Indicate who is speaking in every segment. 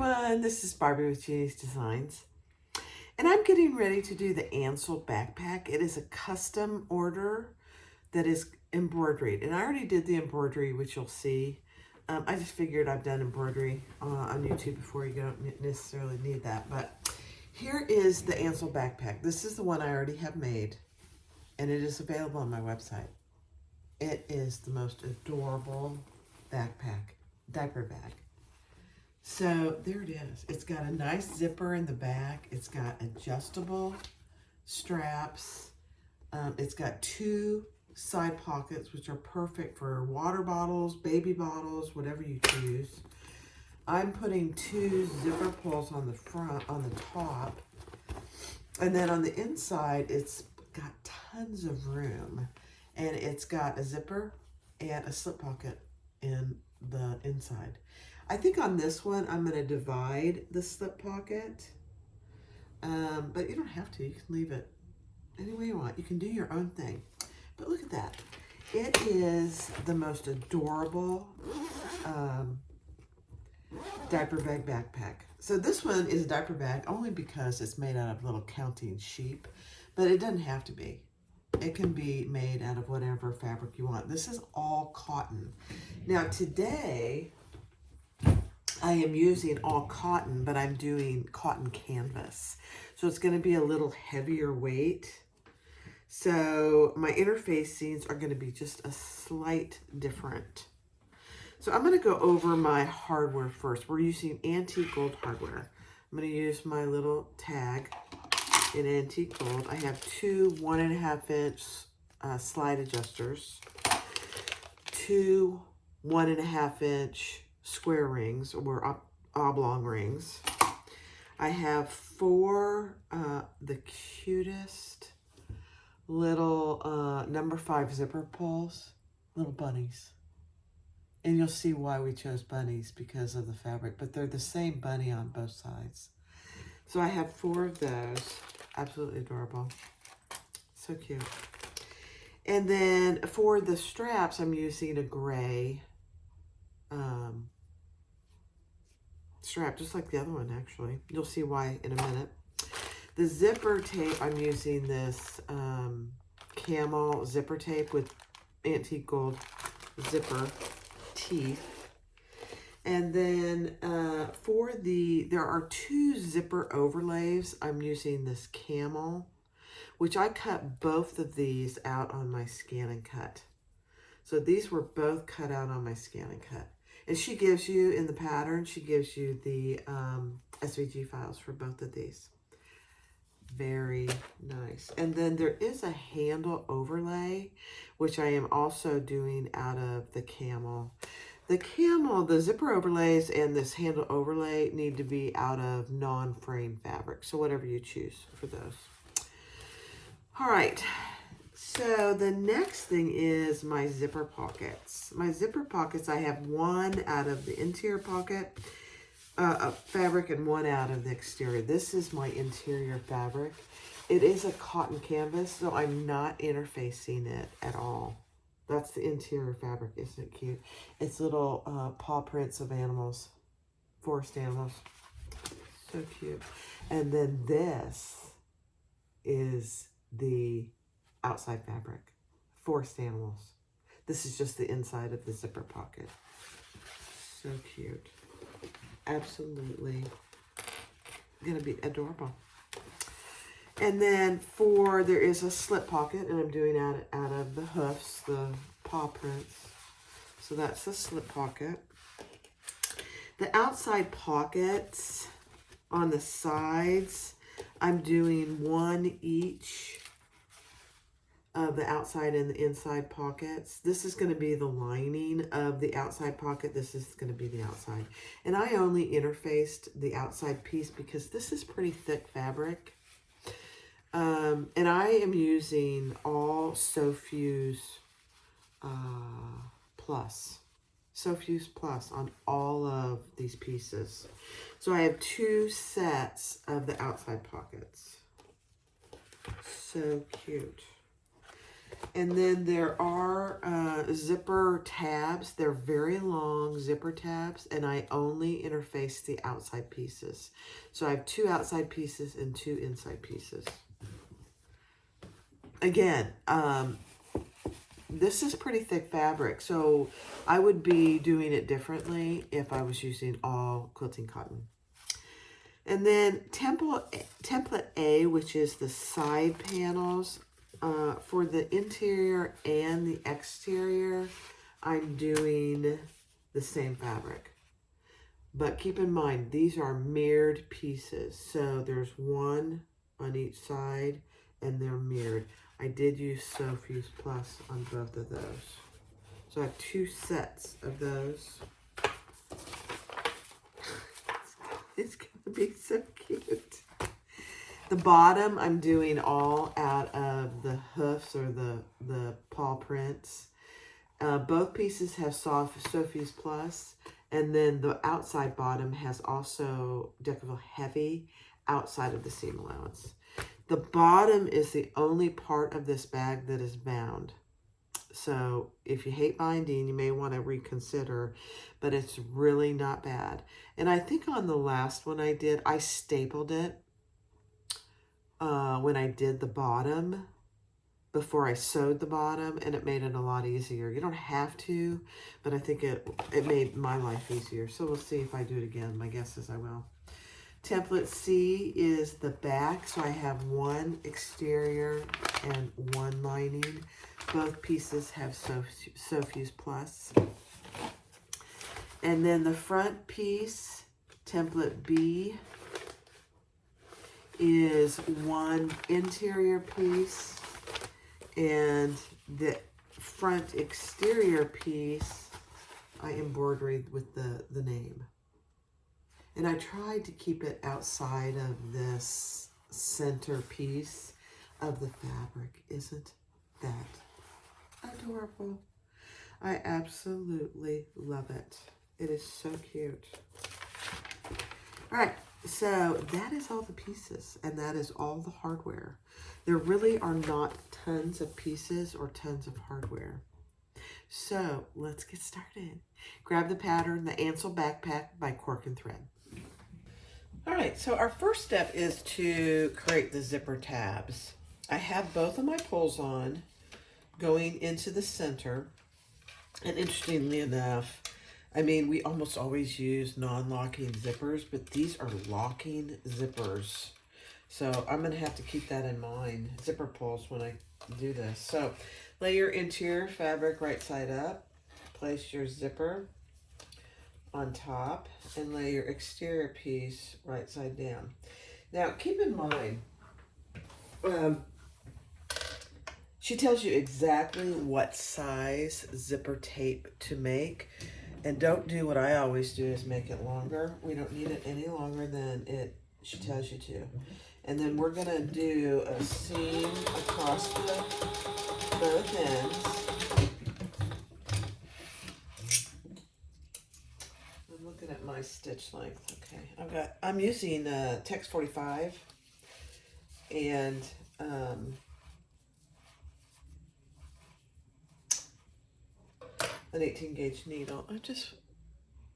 Speaker 1: everyone, this is Barbie with Jeannie's Designs, and I'm getting ready to do the Ansel backpack. It is a custom order that is embroidered, and I already did the embroidery, which you'll see. I just figured I've done embroidery on YouTube before. You don't necessarily need that, but here is the Ansel backpack. This is the one I already have made, and it is available on my website. It is the most adorable backpack, diaper bag. So there it is. It's got a nice zipper in the back. It's got adjustable straps. It's got 2 side pockets, which are perfect for water bottles, baby bottles, whatever you choose. I'm putting 2 zipper pulls on the front, on the top. And then on the inside, it's got tons of room. And it's got a zipper and a slip pocket in the inside. I think on this one, I'm going to divide the slip pocket, but you don't have to. You can leave it any way you want. You can do your own thing. But look at that. It is the most adorable diaper bag backpack. So this one is a diaper bag only because it's made out of little counting sheep, but it doesn't have to be. It can be made out of whatever fabric you want. This is all cotton. Now today, I am using all cotton, but I'm doing cotton canvas. So it's going to be a little heavier weight. So my interfacings are going to be just a slight different. So I'm going to go over my hardware first. We're using antique gold hardware. I'm going to use my little tag in antique gold. I have 2 1.5 inch slide adjusters, 2 1.5 inch square rings or oblong rings. I have 4 the cutest little number 5 zipper pulls, little bunnies. And you'll see why we chose bunnies, because of the fabric, but they're the same bunny on both sides. So I have 4 of those. Absolutely adorable. So cute. And then for the straps, I'm using a gray strap, just like the other one, actually. You'll see why in a minute. The zipper tape, I'm using this camel zipper tape with antique gold zipper teeth. And then there are 2 zipper overlays. I'm using this camel, which I cut both of these out on my scan and cut. So these were both cut out on my scan and cut. And she gives you, in the pattern, she gives you the SVG files for both of these. Very nice. And then there is a handle overlay, which I am also doing out of the camel. The zipper overlays and this handle overlay need to be out of non-frame fabric. So whatever you choose for those. All right. So the next thing is my zipper pockets. My zipper pockets, I have 1 out of the interior pocket fabric and 1 out of the exterior. This is my interior fabric. It is a cotton canvas, so I'm not interfacing it at all. That's the interior fabric. Isn't it cute? It's little paw prints of animals, forest animals. So cute. And then this is the outside fabric, forest animals. This is just the inside of the zipper pocket. So cute. Absolutely gonna be adorable. And then there is a slip pocket, and I'm doing out of the hoofs, the paw prints. So that's the slip pocket. The outside pockets on the sides, I'm doing 1 each of the outside and the inside pockets. This is going to be the lining of the outside pocket. This is going to be the outside. And I only interfaced the outside piece because this is pretty thick fabric. And I am using all Sewfuse Plus. Sewfuse Plus on all of these pieces. So I have 2 sets of the outside pockets. So cute. And then there are zipper tabs. They're very long zipper tabs, and I only interface the outside pieces. So I have 2 outside pieces and 2 inside pieces. Again, this is pretty thick fabric, so I would be doing it differently if I was using all quilting cotton. And then template A, which is the side panels, for the interior and the exterior, I'm doing the same fabric. But keep in mind, these are mirrored pieces. So there's 1 on each side, and they're mirrored. I did use Sewfuse Plus on both of those. So I have 2 sets of those. It's gonna be so cute. The bottom, I'm doing all out of the hoofs or the paw prints. Both pieces have soft Sewfuse Plus, and then the outside bottom has also Deckerville Heavy outside of the seam allowance. The bottom is the only part of this bag that is bound. So if you hate binding, you may want to reconsider, but it's really not bad. And I think on the last one I did, I stapled it when I did the bottom before I sewed the bottom, and it made it a lot easier. You don't have to, but I think it made my life easier. So we'll see if I do it again. My guess is I will. Template C is the back, so I have 1 exterior and 1 lining. Both pieces have Sewfuse Plus. And then the front piece, template B, is 1 interior piece, and the front exterior piece I embroidered with the name. And I tried to keep it outside of this center piece of the fabric. Isn't that adorable? I absolutely love it. It is so cute. All right, so that is all the pieces, and that is all the hardware. There really are not tons of pieces or tons of hardware. So let's get started. Grab the pattern, the Ansel Backpack by Cork and Thread. All right, so our first step is to create the zipper tabs. I have both of my pulls on going into the center. And interestingly enough, I mean, we almost always use non-locking zippers, but these are locking zippers. So I'm going to have to keep that in mind, zipper pulls, when I do this. So lay your interior fabric right side up. Place your zipper on top and lay your exterior piece right side down. Now keep in mind, she tells you exactly what size zipper tape to make, and don't do what I always do, is make it longer. We don't need it any longer than she tells you to. And then we're gonna do a seam across both ends. At my stitch length. Okay, I'm using Tex 45 and an 18 gauge needle.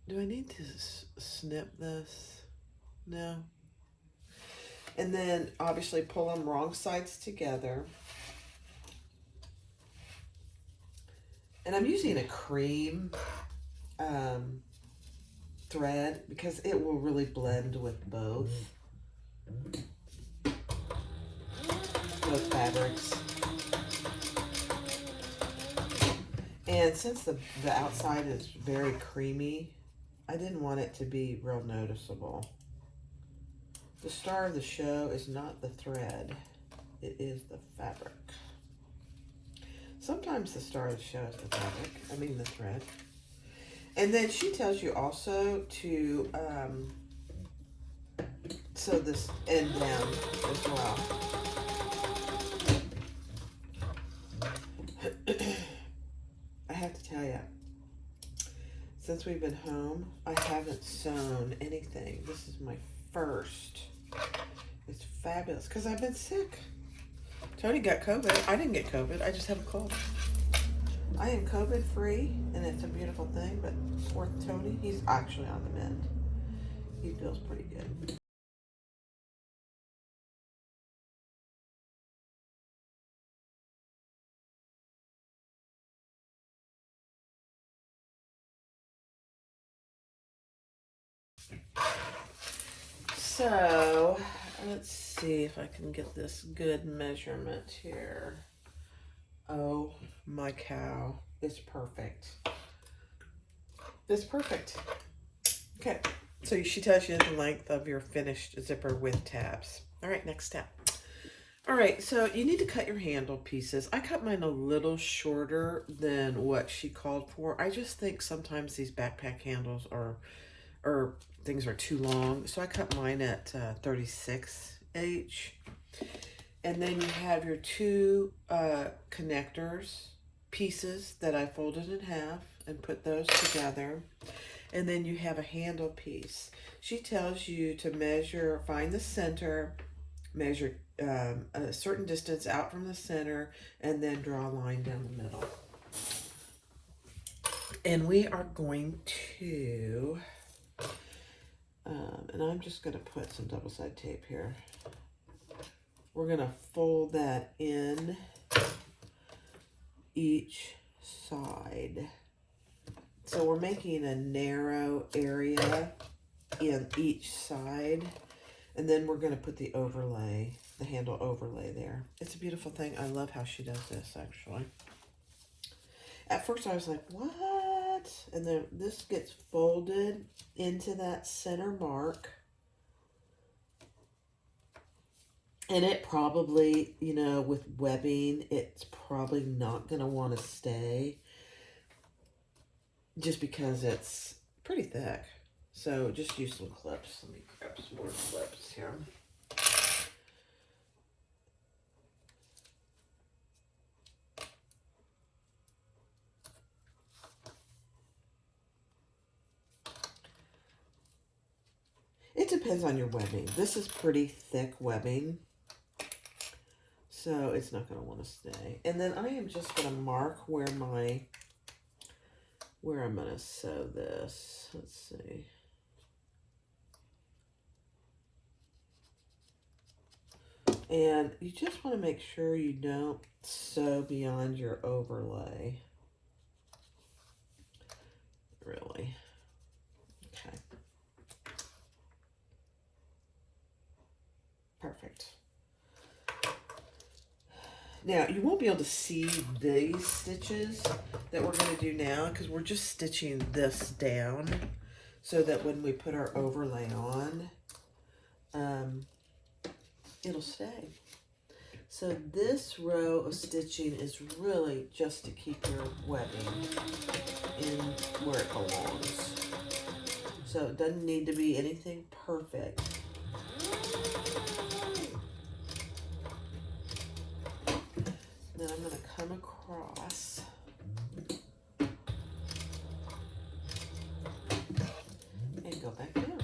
Speaker 1: Do I need to snip this? No. And then obviously pull them wrong sides together. And I'm using a cream thread because it will really blend with both fabrics. And since the outside is very creamy, I didn't want it to be real noticeable. The star of the show is not the thread, it is the fabric. Sometimes the star of the show is the fabric, the thread. And then she tells you also to sew this end down as well. I have to tell you, since we've been home, I haven't sewn anything. This is my first. It's fabulous because I've been sick. Tony got COVID. I didn't get COVID. I just have a cold. I am COVID free, and it's a beautiful thing, but poor Tony, he's actually on the mend. He feels pretty good. So, let's see if I can get this good measurement here. Oh my cow, it's perfect. It's perfect. Okay, so she tells you the length of your finished zipper with tabs. All right, next step. All right, so you need to cut your handle pieces. I cut mine a little shorter than what she called for. I just think sometimes these backpack handles or things are too long. So I cut mine at 36H. And then you have your two connectors pieces that I folded in half and put those together. And then you have a handle piece. She tells you to measure, find the center, measure a certain distance out from the center, and then draw a line down the middle. And we are going to, and I'm just going to put some double-sided tape here. We're going to fold that in each side. So we're making a narrow area in each side. And then we're going to put the overlay, the handle overlay there. It's a beautiful thing. I love how she does this, actually. At first I was like, what? And then this gets folded into that center mark. And it probably, you know, with webbing, it's probably not going to want to stay. Just because it's pretty thick. So just use some clips. Let me grab some more clips here. It depends on your webbing. This is pretty thick webbing, so it's not going to want to stay. And then I am just going to mark where I'm going to sew this. Let's see. And you just want to make sure you don't sew beyond your overlay. Really. Okay. Perfect. Now, you won't be able to see these stitches that we're going to do now because we're just stitching this down so that when we put our overlay on, it'll stay. So this row of stitching is really just to keep your webbing in where it belongs. So it doesn't need to be anything perfect. Then I'm going to come across and go back down.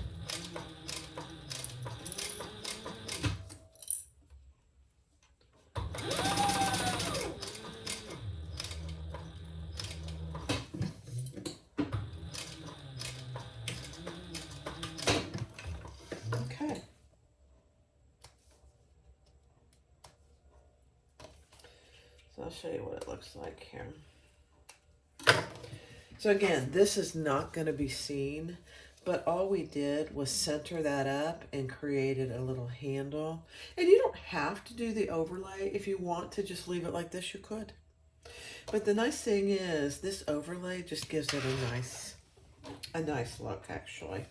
Speaker 1: Okay. So I'll show you what it looks like here. So again, this is not going to be seen, but all we did was center that up and created a little handle. And you don't have to do the overlay. If you want to just leave it like this, you could. But the nice thing is this overlay just gives it a nice look, actually.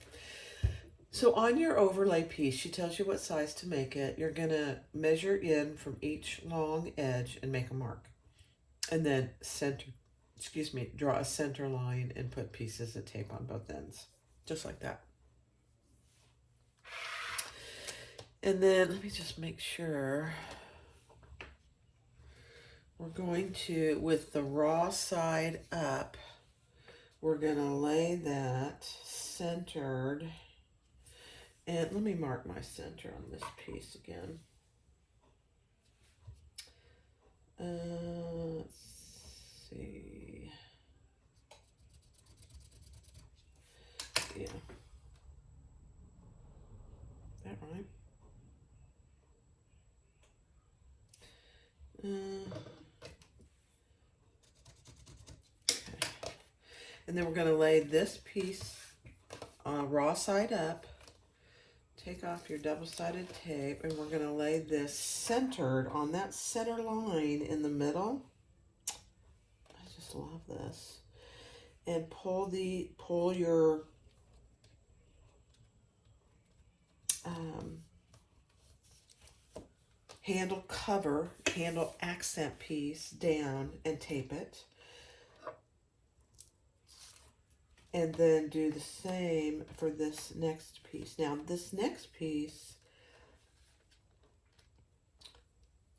Speaker 1: So on your overlay piece, she tells you what size to make it. You're going to measure in from each long edge and make a mark. And then draw a center line and put pieces of tape on both ends. Just like that. And then let me just make sure. We're going to, with the raw side up, we're going to lay that centered. And let me mark my center on this piece again. Okay. And then we're going to lay this piece raw side up. Take off your double-sided tape, and we're going to lay this centered on that center line in the middle. I just love this. And pull your handle accent piece down and tape it. And then do the same for this next piece. Now, this next piece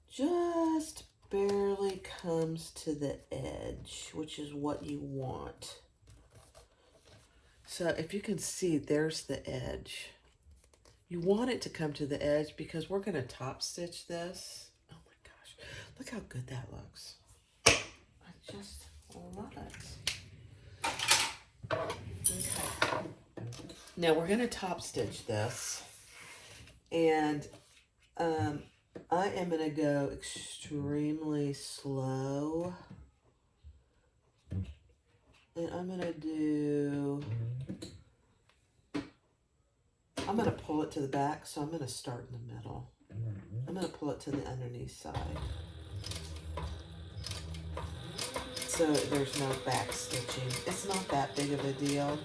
Speaker 1: just barely comes to the edge, which is what you want. So if you can see, there's the edge. You want it to come to the edge because we're going to top stitch this. Oh my gosh, look how good that looks. I just love it. Okay. Now we're going to top stitch this, and I am going to go extremely slow, and I'm going to pull it to the back, so I'm going to start in the middle. I'm going to pull it to the underneath side, so there's no back stitching. It's not that big of a deal.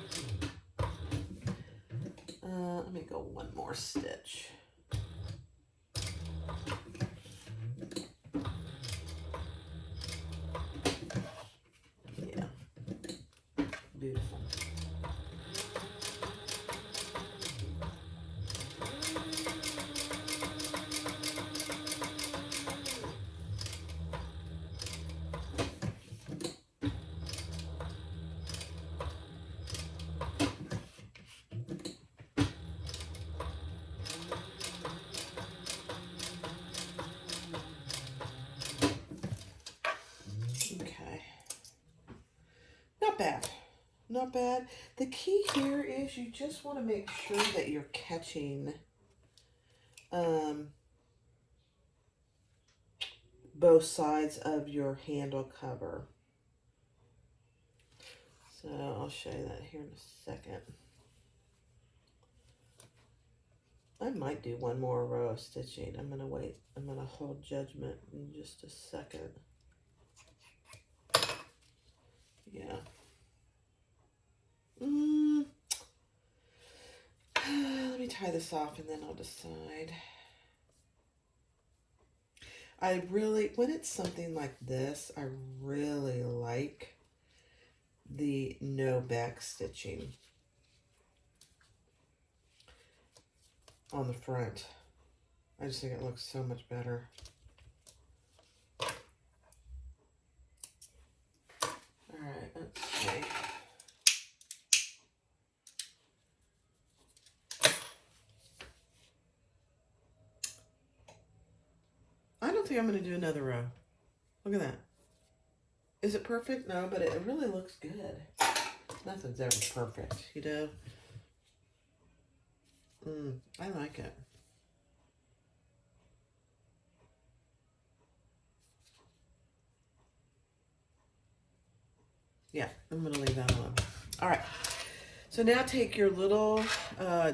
Speaker 1: Let me go one more stitch. Yeah, beautiful. Not bad. Not bad. The key here is you just want to make sure that you're catching both sides of your handle cover. So I'll show you that here in a second. I might do one more row of stitching. I'm going to wait. I'm going to hold judgment in just a second. Yeah. Let me tie this off and then I'll decide. When it's something like this, I really like the no back stitching on the front. I just think it looks so much better. All right, let's see. I don't think I'm going to do another row. Look at that. Is it perfect? No, but it really looks good. Nothing's ever perfect, you know? I like it. Yeah, I'm going to leave that alone. All right. So now take your little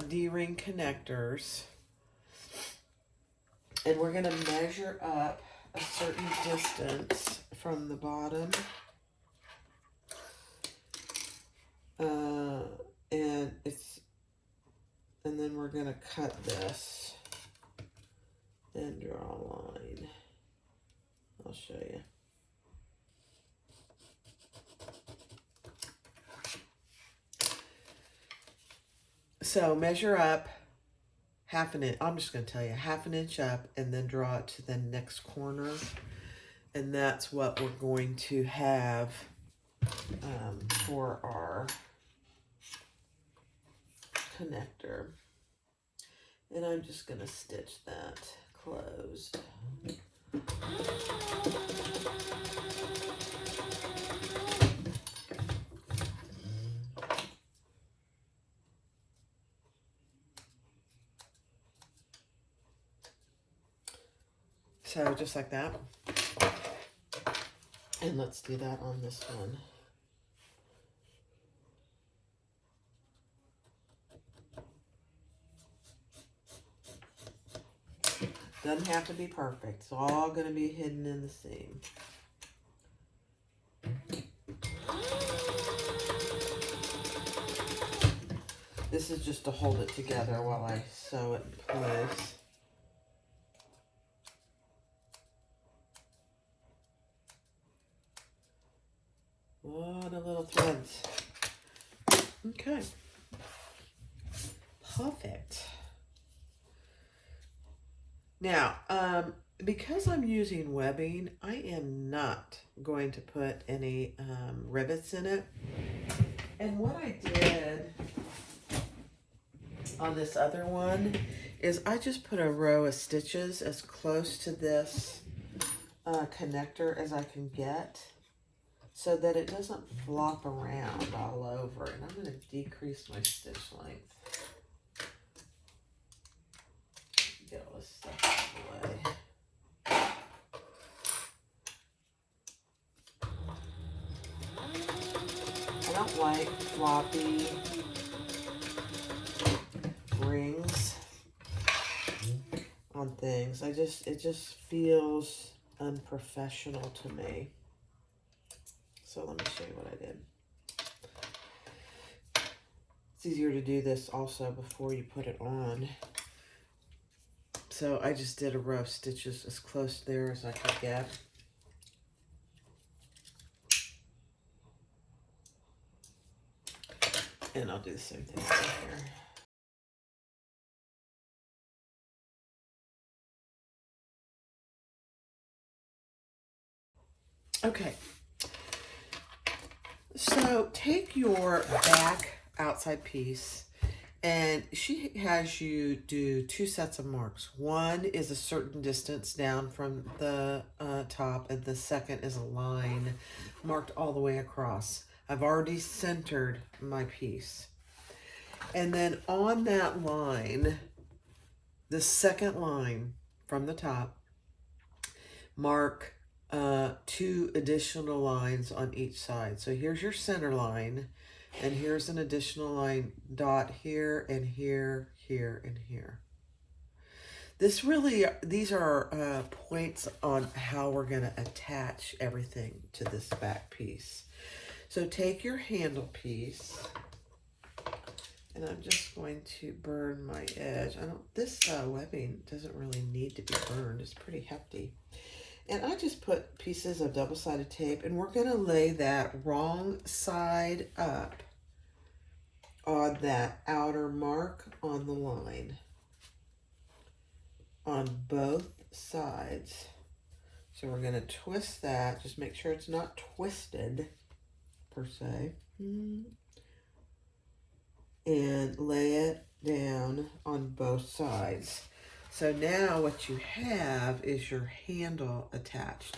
Speaker 1: D-ring connectors, and we're going to measure up a certain distance from the bottom. And then we're going to cut this and draw a line. I'll show you. So measure up half an inch. I'm just going to tell you, half an inch up, and then draw it to the next corner. And that's what we're going to have for our connector. And I'm just going to stitch that closed. So just like that. And let's do that on this one. Doesn't have to be perfect. It's all going to be hidden in the seam. This is just to hold it together while I sew it in place. A lot of little threads. Okay. Perfect. Now, because I'm using webbing, I am not going to put any rivets in it. And what I did on this other one is I just put a row of stitches as close to this connector as I can get, so that it doesn't flop around all over. And I'm going to decrease my stitch length. Get all this stuff out of the way. I don't like floppy rings on things. It just feels unprofessional to me. So let me show you what I did. It's easier to do this also before you put it on. So I just did a row of stitches as close there as I could get. And I'll do the same thing over here. Okay. So take your back outside piece, and she has you do 2 sets of marks. One is a certain distance down from the top, and the second is a line marked all the way across. I've already centered my piece. And then on that line, the second line from the top, mark 2 additional lines on each side. So here's your center line, and here's an additional line dot here and here, here, and here. These are points on how we're going to attach everything to this back piece. So take your handle piece, and I'm just going to burn my edge. This webbing doesn't really need to be burned. It's pretty hefty. And I just put pieces of double-sided tape, and we're going to lay that wrong side up on that outer mark on the line on both sides. So we're going to twist that. Just make sure it's not twisted per se. And lay it down on both sides. So now what you have is your handle attached.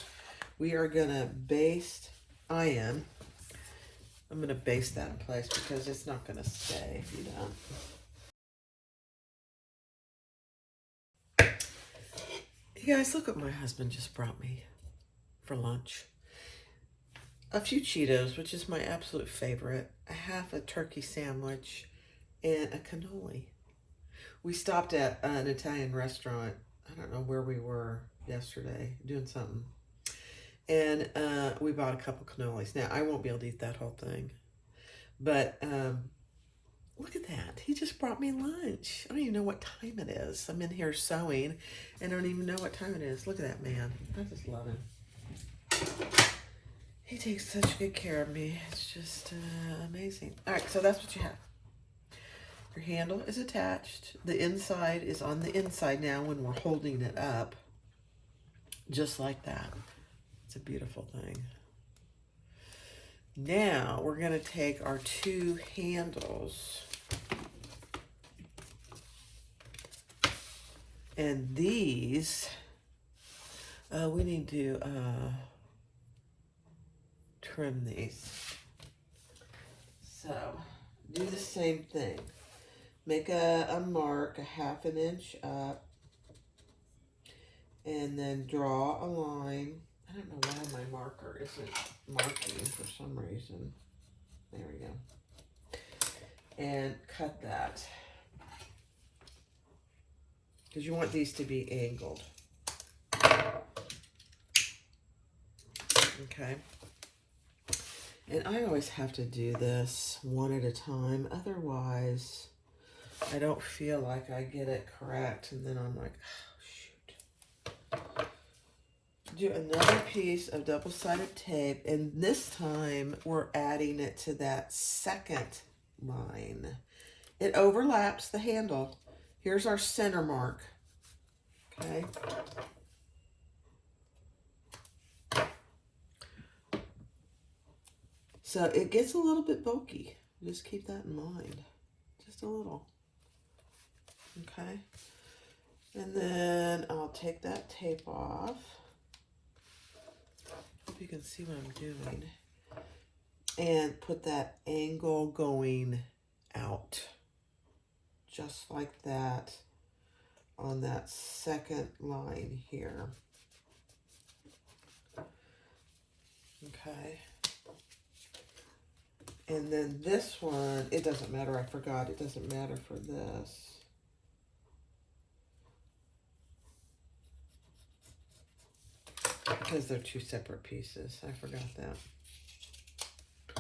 Speaker 1: We are going to I'm going to baste that in place because it's not going to stay if you don't. You guys, look what my husband just brought me for lunch. A few Cheetos, which is my absolute favorite, a half a turkey sandwich, and a cannoli. We stopped at an Italian restaurant. I don't know where we were yesterday, doing something. And we bought a couple cannolis. Now, I won't be able to eat that whole thing. But look at that. He just brought me lunch. I don't even know what time it is. I'm in here sewing, and I don't even know what time it is. Look at that man. I just love him. He takes such good care of me. It's just amazing. All right, so that's what you have. Your handle is attached. The inside is on the inside now when we're holding it up. Just like that. It's a beautiful thing. Now we're going to take our 2 handles. And these, we need to trim these. So do the same thing. Make a mark a half an inch up, and then draw a line I don't know why my marker isn't marking for some reason. There we go. And cut that. Because you want these to be angled. Okay. And I always have to do this one at a time. Otherwise, I don't feel like I get it correct. And then I'm like, oh, shoot. Do another piece of double-sided tape. And this time, we're adding it to that second line. It overlaps the handle. Here's our center mark. Okay. So it gets a little bit bulky. Just keep that in mind. Just a little. Okay. And then I'll take that tape off. Hope you can see what I'm doing. And put that angle going out. Just like that on that second line here. Okay. And then this one, it doesn't matter, I forgot, it doesn't matter for this. Because they're two separate pieces, I forgot that.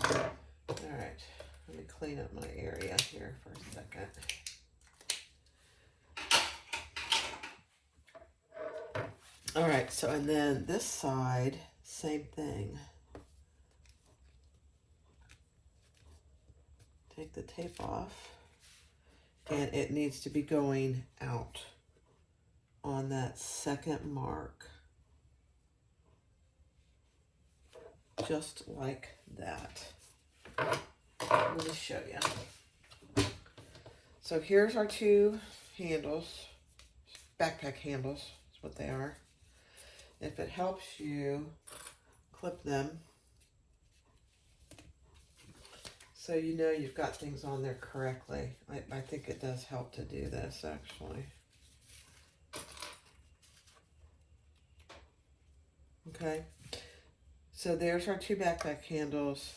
Speaker 1: All right, let me clean up my area here for a second. All right, so and then this side, same thing. Take the tape off, and it needs to be going out on that second mark. Just like that. Let me show you. So here's our two handles, backpack handles is what they are. If it helps you, clip them so you know you've got things on there correctly. I think it does help to do this actually. Okay, so there's our two backpack handles,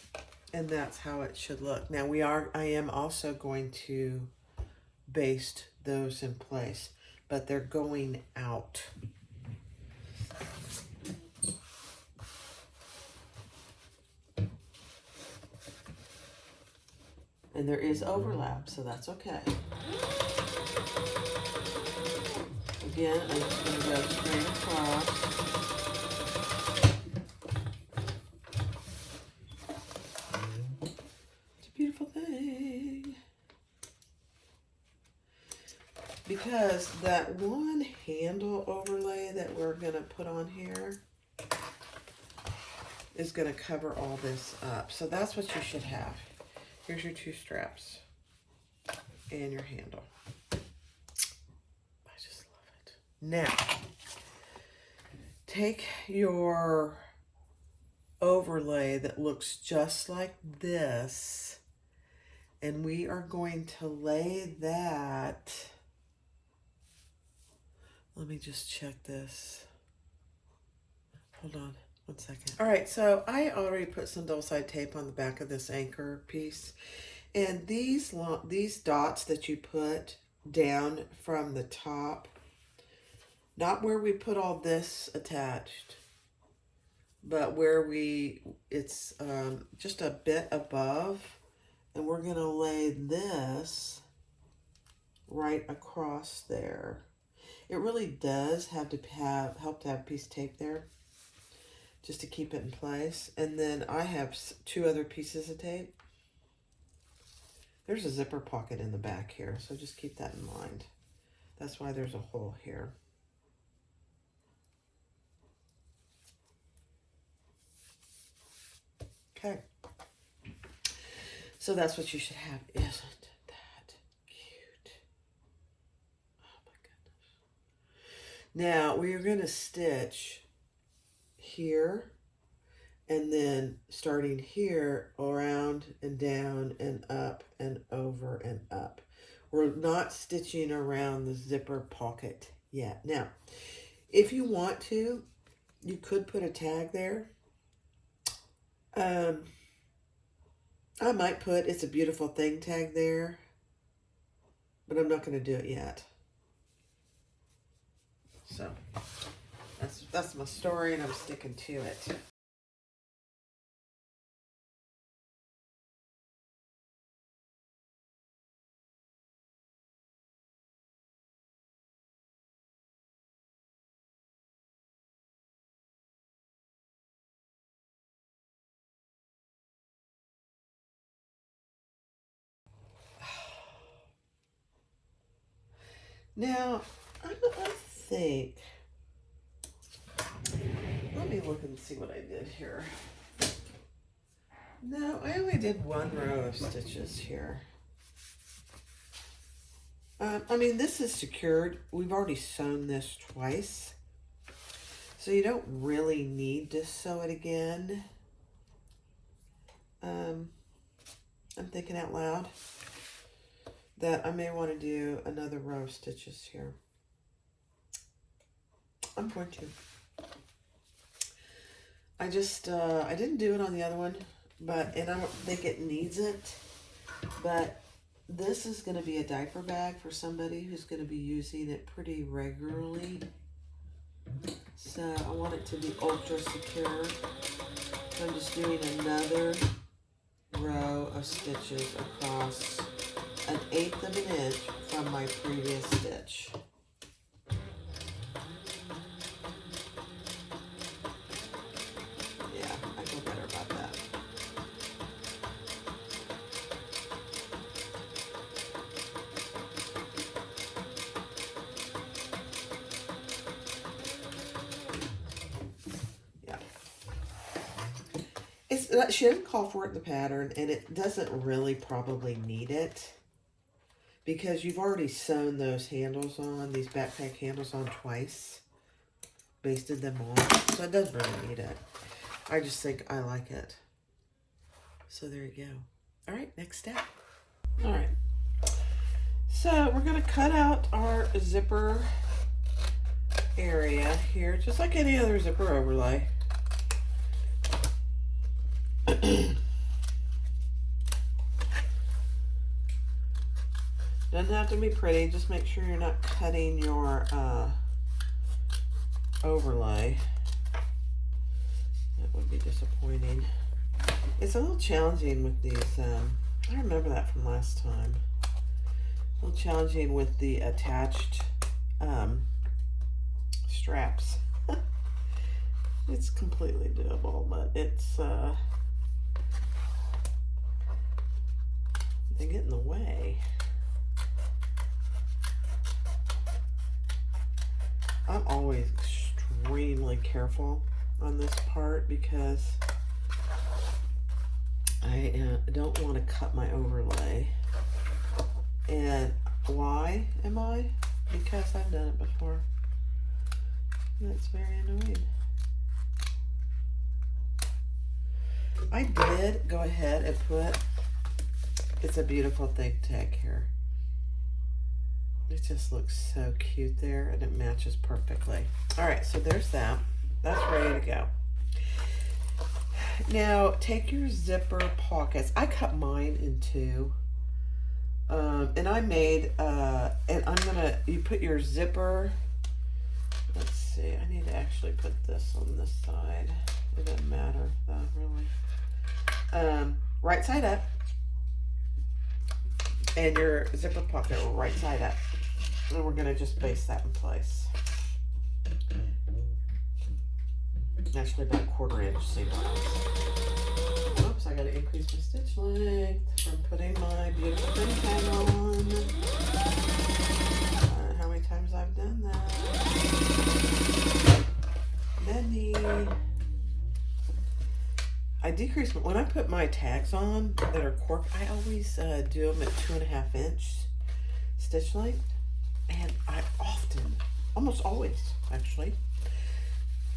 Speaker 1: and that's how it should look. Now I am also going to baste those in place, but they're going out. And there is overlap, so that's okay. Again, I'm just going to go straight across. It's a beautiful thing. Because that one handle overlay that we're going to put on here is going to cover all this up. So that's what you should have. Here's your two straps and your handle. I just love it. Now, take your overlay that looks just like this, and we are going to lay that. Let me just check this. Hold on. 1 second. All right, so I already put some double-sided tape on the back of this anchor piece. And these dots that you put down from the top, not where we put all this attached, but where it's just a bit above, and we're gonna lay this right across there. It really does help to have a piece of tape there, just to keep it in place. And then I have two other pieces of tape. There's a zipper pocket in the back here, so just keep that in mind. That's why there's a hole here. Okay. So that's what you should have. Isn't that cute? Oh my goodness. Now we are going to stitch here, and then starting here around and down and up and over and up. We're not stitching around the zipper pocket yet. Now, if you want to, You could put a tag there. I might put "It's a Beautiful Thing" tag there, but I'm not going to do it yet. So that's my story, and I'm sticking to it. Now, I think, let me look and see what I did here. No, I only did one row of stitches here. I mean, this is secured. We've already sewn this twice, so you don't really need to sew it again. I'm thinking out loud that I may want to do another row of stitches here. I'm going to. I just, I didn't do it on the other one, and I don't think it needs it, but this is going to be a diaper bag for somebody who's going to be using it pretty regularly. So I want it to be ultra secure. So I'm just doing another row of stitches across 1/8 of an inch from my previous stitch. Yeah, I feel better about that. She didn't call for it in the pattern, and it doesn't really probably need it because you've already sewn those handles on, these backpack handles on twice, basted them on, so it doesn't really need it. I just think I like it. So there you go. All right, next step. All right, so we're going to cut out our zipper area here, just like any other zipper overlay. Doesn't have to be pretty, just make sure you're not cutting your overlay. That would be disappointing. It's a little challenging with these, I remember that from last time. A little challenging with the attached straps. It's completely doable, but it's, they get in the way. I'm always extremely careful on this part because I don't want to cut my overlay. And why am I? Because I've done it before. That's very annoying. I did go ahead and put "It's a Beautiful Thing" tag here. It just looks so cute there, and it matches perfectly. All right, so there's that. That's ready to go. Now, take your zipper pockets. I cut mine in two. And I made, and you put your zipper, let's see, I need to actually put this on this side. It doesn't matter, though, really. Right side up. And your zipper pocket right side up. And we're going to just base that in place. Actually, about 1/4 inch seam allowance. Oops, I got to increase my stitch length from putting my beautiful thin tag on. How many times I've done that? Many. I decrease when I put my tags on that are cork. I always do them at 2.5 inch stitch length, and I often, almost always actually,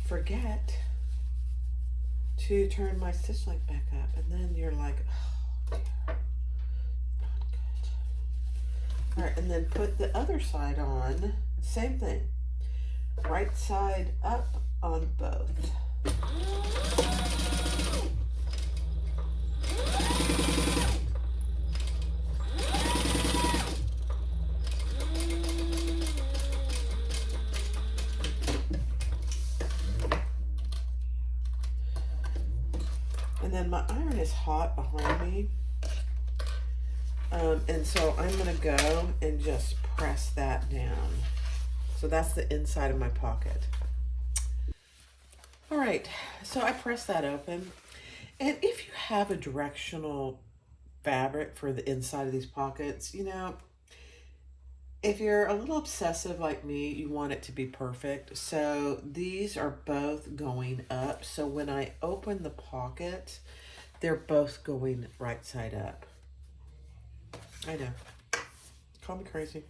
Speaker 1: forget to turn my stitch length back up, and then you're like, oh dear, not good. All right, and then put the other side on. Same thing. right side up on both. And then my iron is hot behind me. And so I'm going to go and just press that down. So that's the inside of my pocket. All right, so I press that open. And if you have a directional fabric for the inside of these pockets, you know, if you're a little obsessive like me, you want it to be perfect. So these are both going up. So when I open the pocket, they're both going right side up. I know. Call me crazy.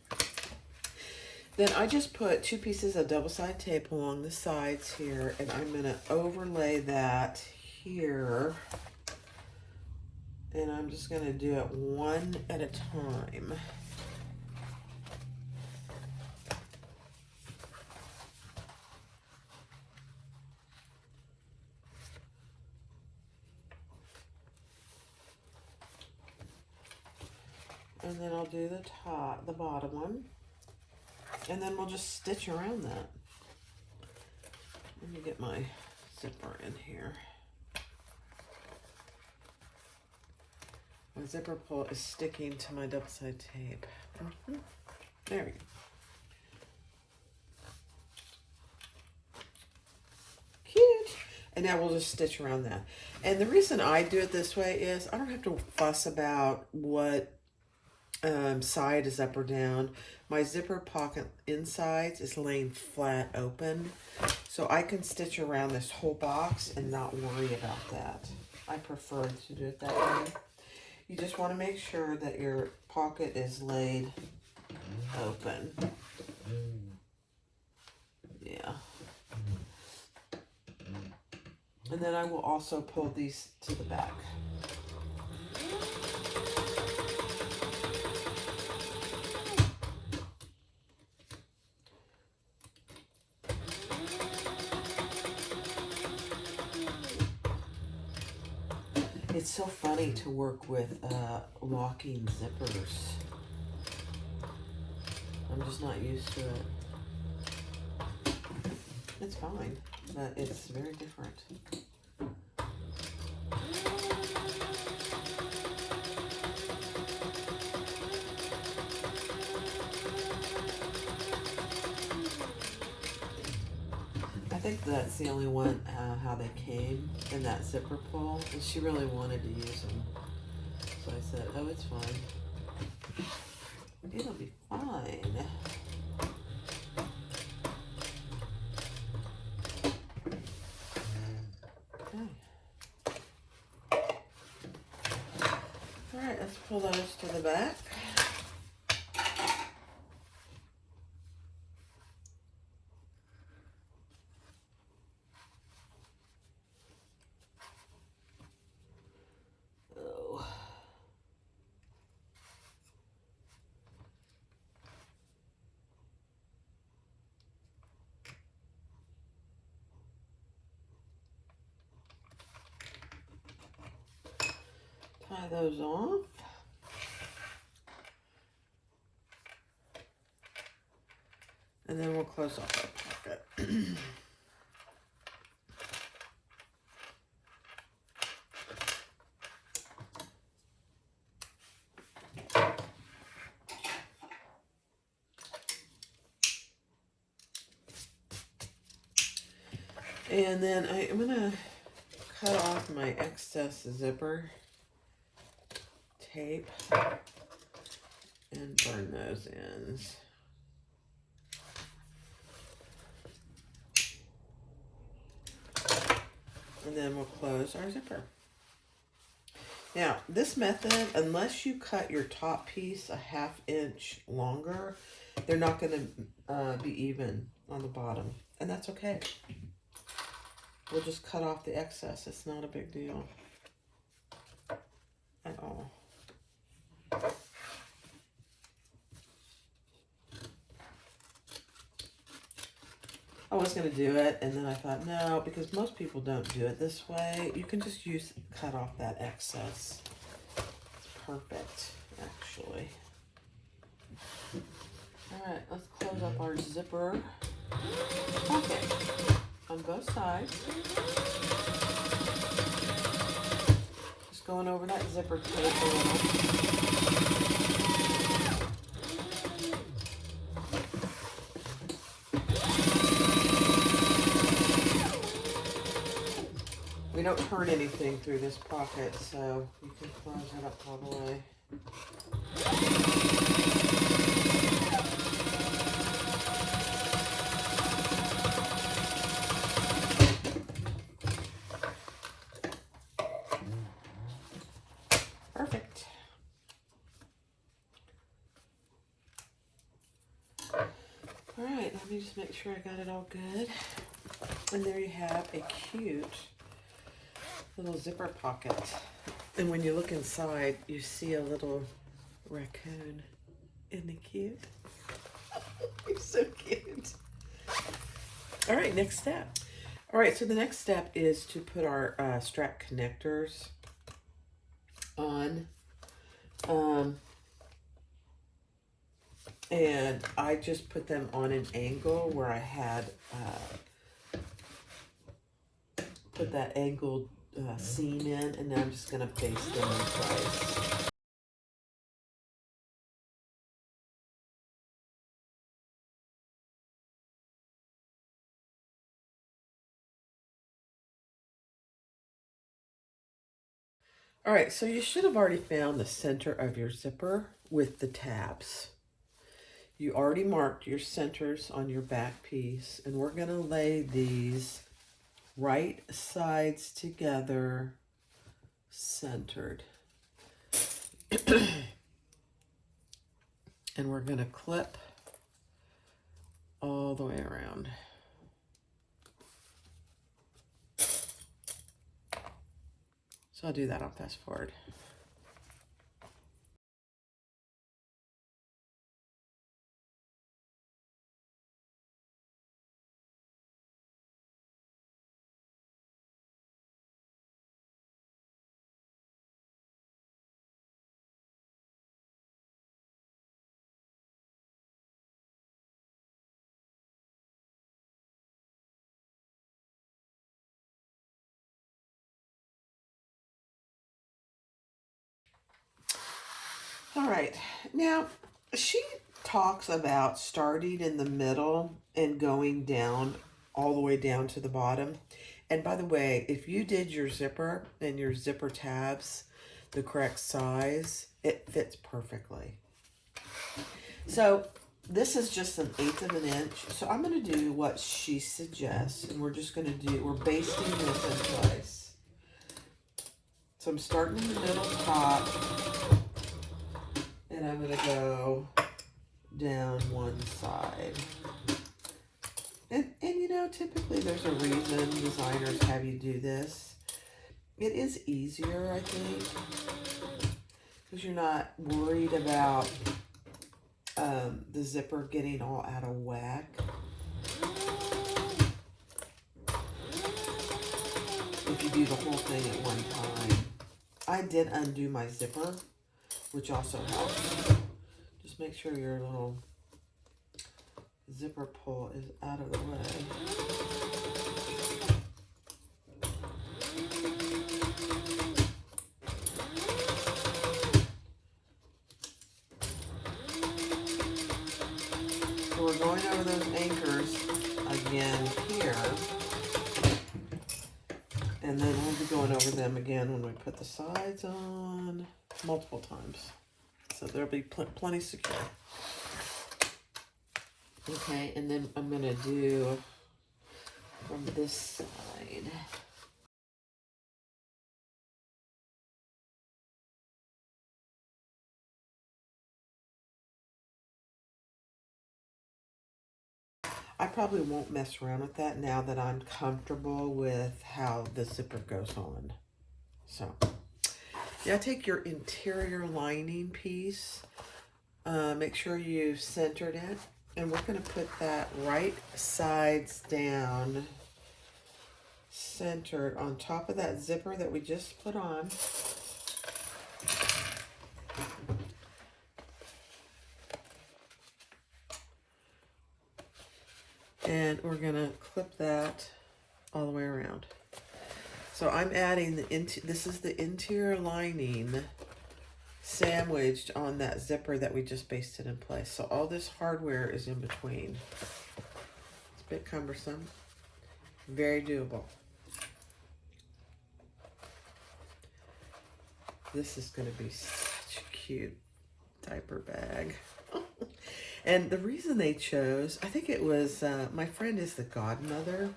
Speaker 1: Then I just put 2 pieces of double-sided tape along the sides here, and I'm going to overlay that here. And I'm just going to do it one at a time. And then I'll do the bottom one. And then we'll just stitch around that. Let me get my zipper in here. My zipper pull is sticking to my double-sided tape. There we go. Cute. And now we'll just stitch around that. And the reason I do it this way is I don't have to fuss about what side is up or down. My zipper pocket insides is laying flat open, so I can stitch around this whole box and not worry about that. I prefer to do it that way. You just want to make sure that your pocket is laid open. Yeah. And then I will also pull these to the back. It's so funny to work with locking zippers. I'm just not used to it. It's fine, but it's very different. I think that's the only one how they came in that zipper pull, and she really wanted to use them. So I said, oh, it's fine. It'll be fine. Okay. All right, let's pull those to the back. Tie those off. And then we'll close off our pocket. And then I'm going to cut off my excess zipper tape and burn those ends. And then we'll close our zipper. Now, this method, unless you cut your top piece a 1/2 inch longer, they're not going to be even on the bottom. And that's okay. We'll just cut off the excess. It's not a big deal at all. was going to do it, and then I thought, no, because most people don't do it this way. You can just cut off that excess. It's perfect, actually. All right, let's close up our zipper pocket on both sides. Just going over that zipper tape a little. We don't turn anything through this pocket, so you can close it up all the way. Perfect. All right, let me just make sure I got it all good. And there you have a cute little zipper pocket. And when you look inside, you see a little raccoon. Isn't he cute? He's so cute. All right, next step. All right, so the next step is to put our strap connectors on. And I just put them on an angle where I had put that angled seam in, and now I'm just going to baste them in place. All right, so you should have already found the center of your zipper with the tabs. You already marked your centers on your back piece, and we're going to lay these right sides together, centered. And we're going to clip all the way around. So I'll do that, I'll fast forward. All right, now she talks about starting in the middle and going down all the way down to the bottom. And by the way, if you did your zipper and your zipper tabs the correct size, it fits perfectly. So this is just 1/8 of an inch. So I'm going to do what she suggests, and we're just going to do, we're basting this in place. So I'm starting in the middle top, and I'm going to go down one side. And you know, typically there's a reason designers have you do this. It is easier, I think, because you're not worried about the zipper getting all out of whack. If you do the whole thing at one time. I did undo my zipper, which also helps. Just make sure your little zipper pull is out of the way. So we're going over those anchors again here. And then we'll be going over them again when we put the sides on multiple times. So there'll be plenty secure. Okay, and then I'm going to do from this side. I probably won't mess around with that now that I'm comfortable with how the zipper goes on. So, yeah, take your interior lining piece. Make sure you centered it And we're going to put that right sides down, centered on top of that zipper that we just put on. And we're going to clip that all the way around. So I'm adding this is the interior lining sandwiched on that zipper that we just basted in place. So all this hardware is in between. It's a bit cumbersome. Very doable. This is going to be such a cute diaper bag. And the reason they chose, I think it was, my friend is the godmother.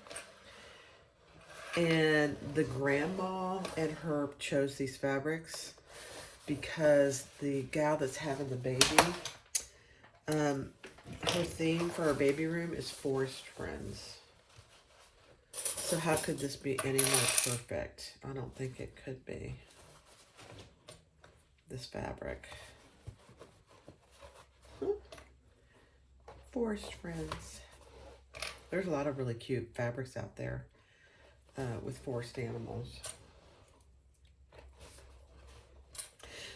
Speaker 1: And the grandma and her chose these fabrics because the gal that's having the baby, her theme for her baby room is Forest Friends. So how could this be any more perfect? I don't think it could be. This fabric. Forest Friends. There's a lot of really cute fabrics out there with forest animals.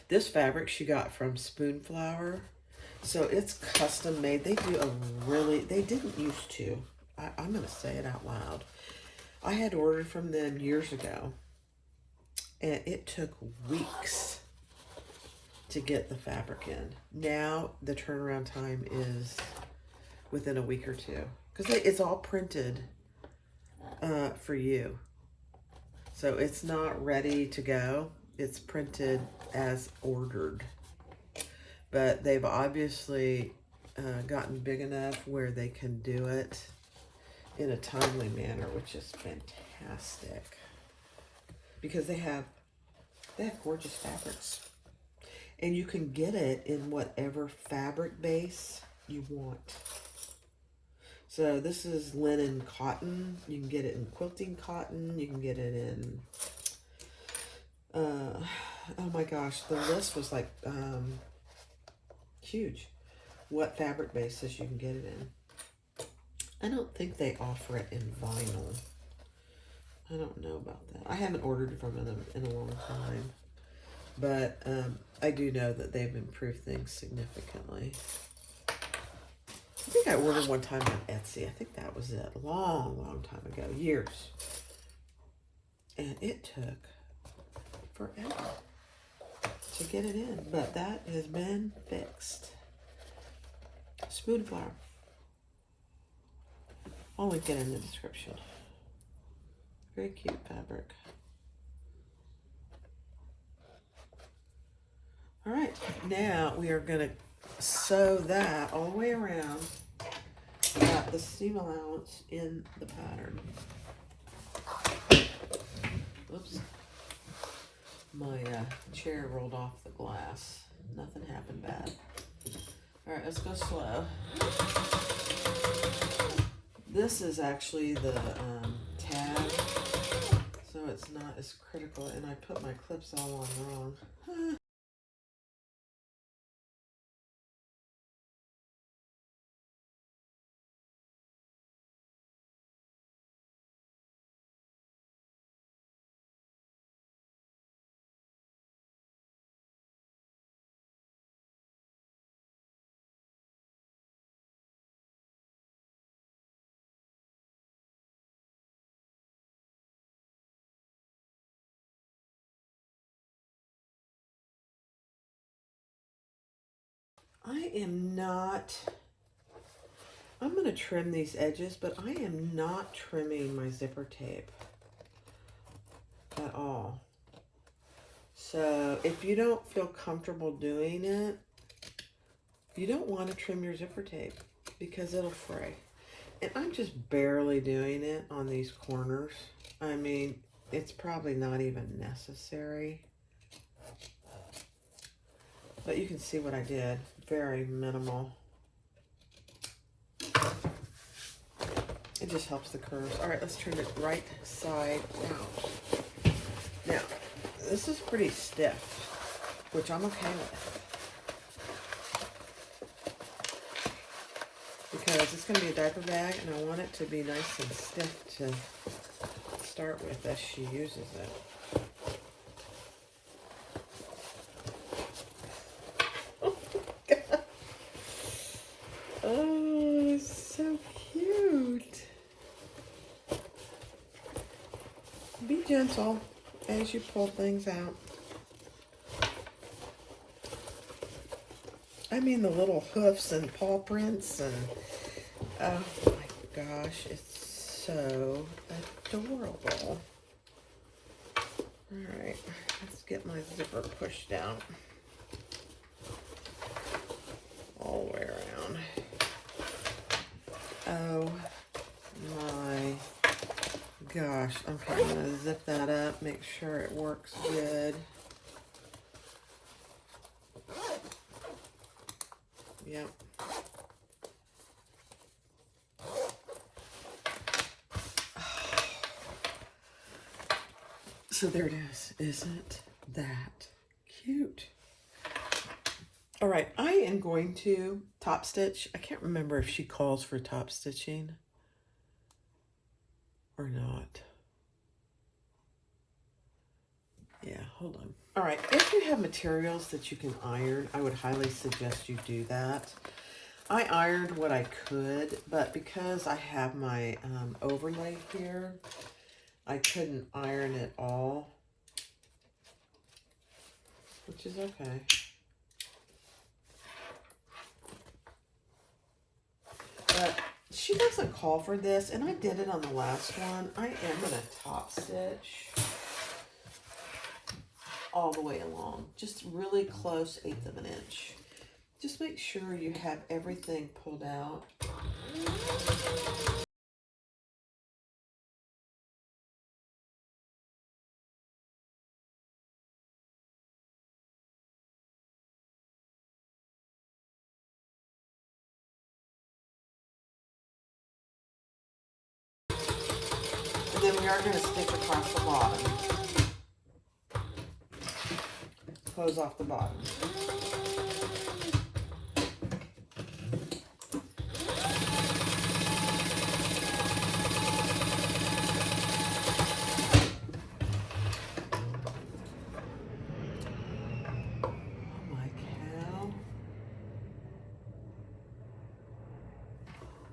Speaker 1: This fabric she got from Spoonflower. So it's custom made. They do a really, they didn't used to. I'm going to say it out loud. I had ordered from them years ago. And it took weeks to get the fabric in. Now the turnaround time is within a week or two. Because it's all printed for you. So it's not ready to go. It's printed as ordered. But they've obviously gotten big enough where they can do it in a timely manner, which is fantastic. Because they have gorgeous fabrics. And you can get it in whatever fabric base you want. So this is linen cotton. You can get it in quilting cotton. You can get it in, oh my gosh, the list was like huge. What fabric bases you can get it in. I don't think they offer it in vinyl. I don't know about that. I haven't ordered from them in a long time. But I do know that they've improved things significantly. I think I ordered one time on Etsy. I think that was it. A long, long time ago. Years. And it took forever to get it in. But that has been fixed. Spoonflower. I'll link it in the description. Very cute fabric. All right, now we are going to sew that all the way around. Got the seam allowance in the pattern. Oops. My chair rolled off the glass. Nothing happened bad. All right, let's go slow. This is actually the tag, so it's not as critical, and I put my clips all on wrong. I'm going to trim these edges, but I am not trimming my zipper tape at all. So if you don't feel comfortable doing it, you don't want to trim your zipper tape because it'll fray. And I'm just barely doing it on these corners. I mean, it's probably not even necessary. But you can see what I did. Very minimal. It just helps the curves. All right, let's turn it right side down. Now, this is pretty stiff, which I'm okay with. because it's going to be a diaper bag, and I want it to be nice and stiff to start with as she uses it. Oh, my God. Oh, so cute. Be gentle as you pull things out. I mean the little hoofs and paw prints, and oh my gosh, it's so adorable. Alright, let's get my zipper pushed down all the way around. Oh my gosh. Okay, I'm going to zip that up, make sure it works good. Yep. So there it is. Isn't that cute? All right, I am going to top stitch. I can't remember if she calls for top stitching or not. Yeah, hold on. All right, if you have materials that you can iron, I would highly suggest you do that. I ironed what I could, but because I have my overlay here, I couldn't iron it all, which is okay. But she doesn't call for this, and I did it on the last one. I am going to top stitch all the way along, just really close, 1/8 of an inch. Just make sure you have everything pulled out. And then we are going to stitch across the bottom. Close off the bottom.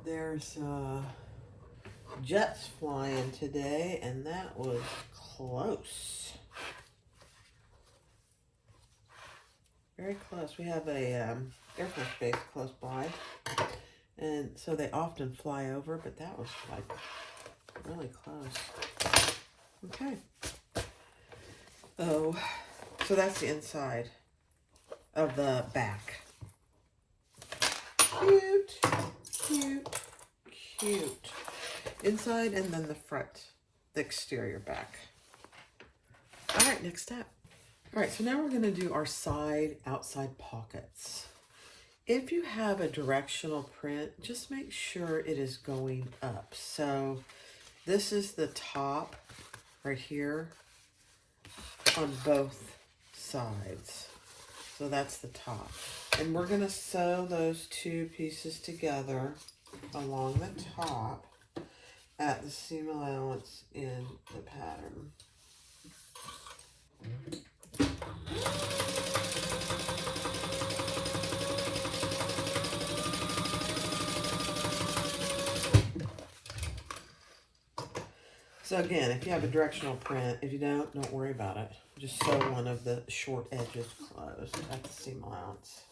Speaker 1: There's jets flying today, and that was close. Very close. We have a Air Force base close by, and so they often fly over, but that was like really close. Okay. Oh, so that's the inside of the back. Cute, cute, cute. Inside and then the front, the exterior back. All right, next step. All right, so now we're going to do our outside pockets. If you have a directional print, just make sure it is going up. So this is the top right here on both sides. So that's the top. And we're going to sew those two pieces together along the top at the seam allowance in the pattern. So again, if you have a directional print, if you don't worry about it. Just sew one of the short edges closed at the seam allowance.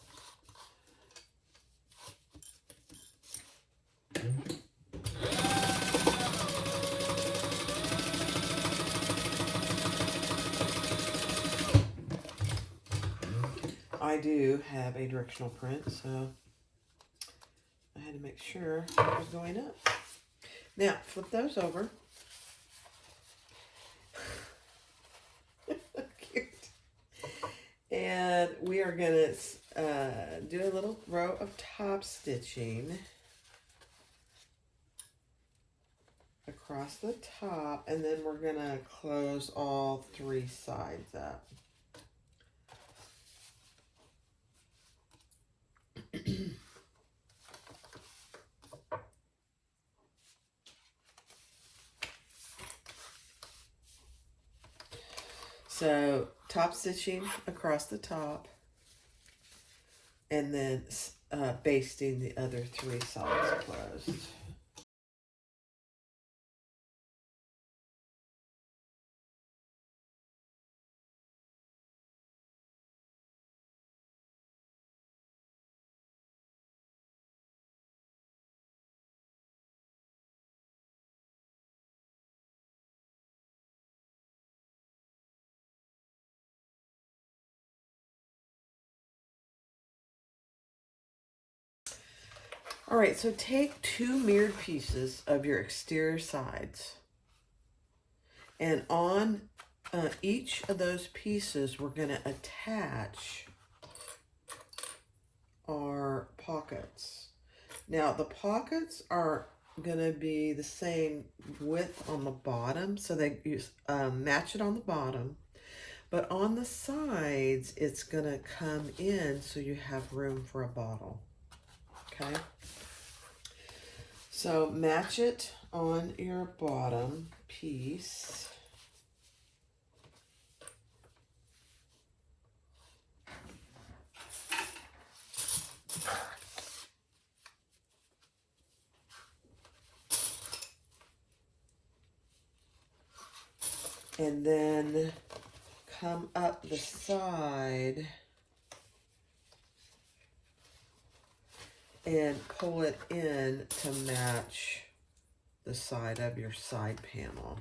Speaker 1: I do have a directional print, so I had to make sure it was going up. Now, flip those over. Cute. And we are going to do a little row of top stitching across the top, and then we're going to close all three sides up. So top stitching across the top, and then basting the other 3 sides closed. All right, so take 2 mirrored pieces of your exterior sides, and on each of those pieces, we're going to attach our pockets. Now, the pockets are going to be the same width on the bottom, so they match it on the bottom. But on the sides, it's going to come in so you have room for a bottle. Okay? So match it on your bottom piece. And then come up the side and pull it in to match the side of your side panel,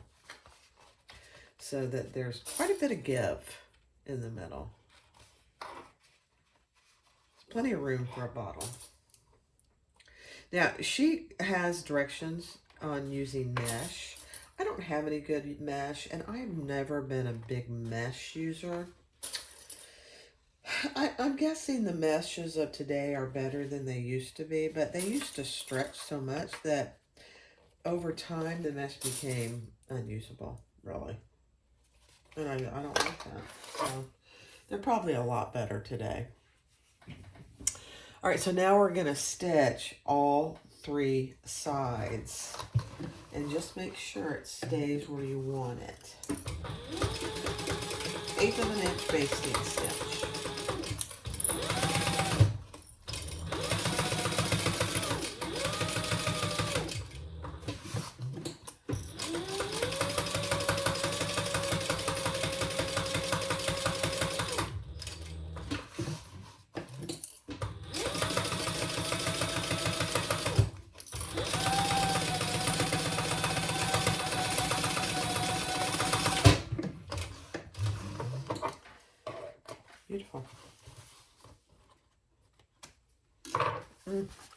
Speaker 1: so that there's quite a bit of give in the middle. There's plenty of room for a bottle. Now, she has directions on using mesh. I don't have any good mesh, and I've never been a big mesh user. I'm guessing the meshes of today are better than they used to be, but they used to stretch so much that over time the mesh became unusable, really. And I don't like that. So they're probably a lot better today. All right, so now we're going to stitch all 3 sides. And just make sure it stays where you want it. 1/8 of an inch basting stitch. Beautiful.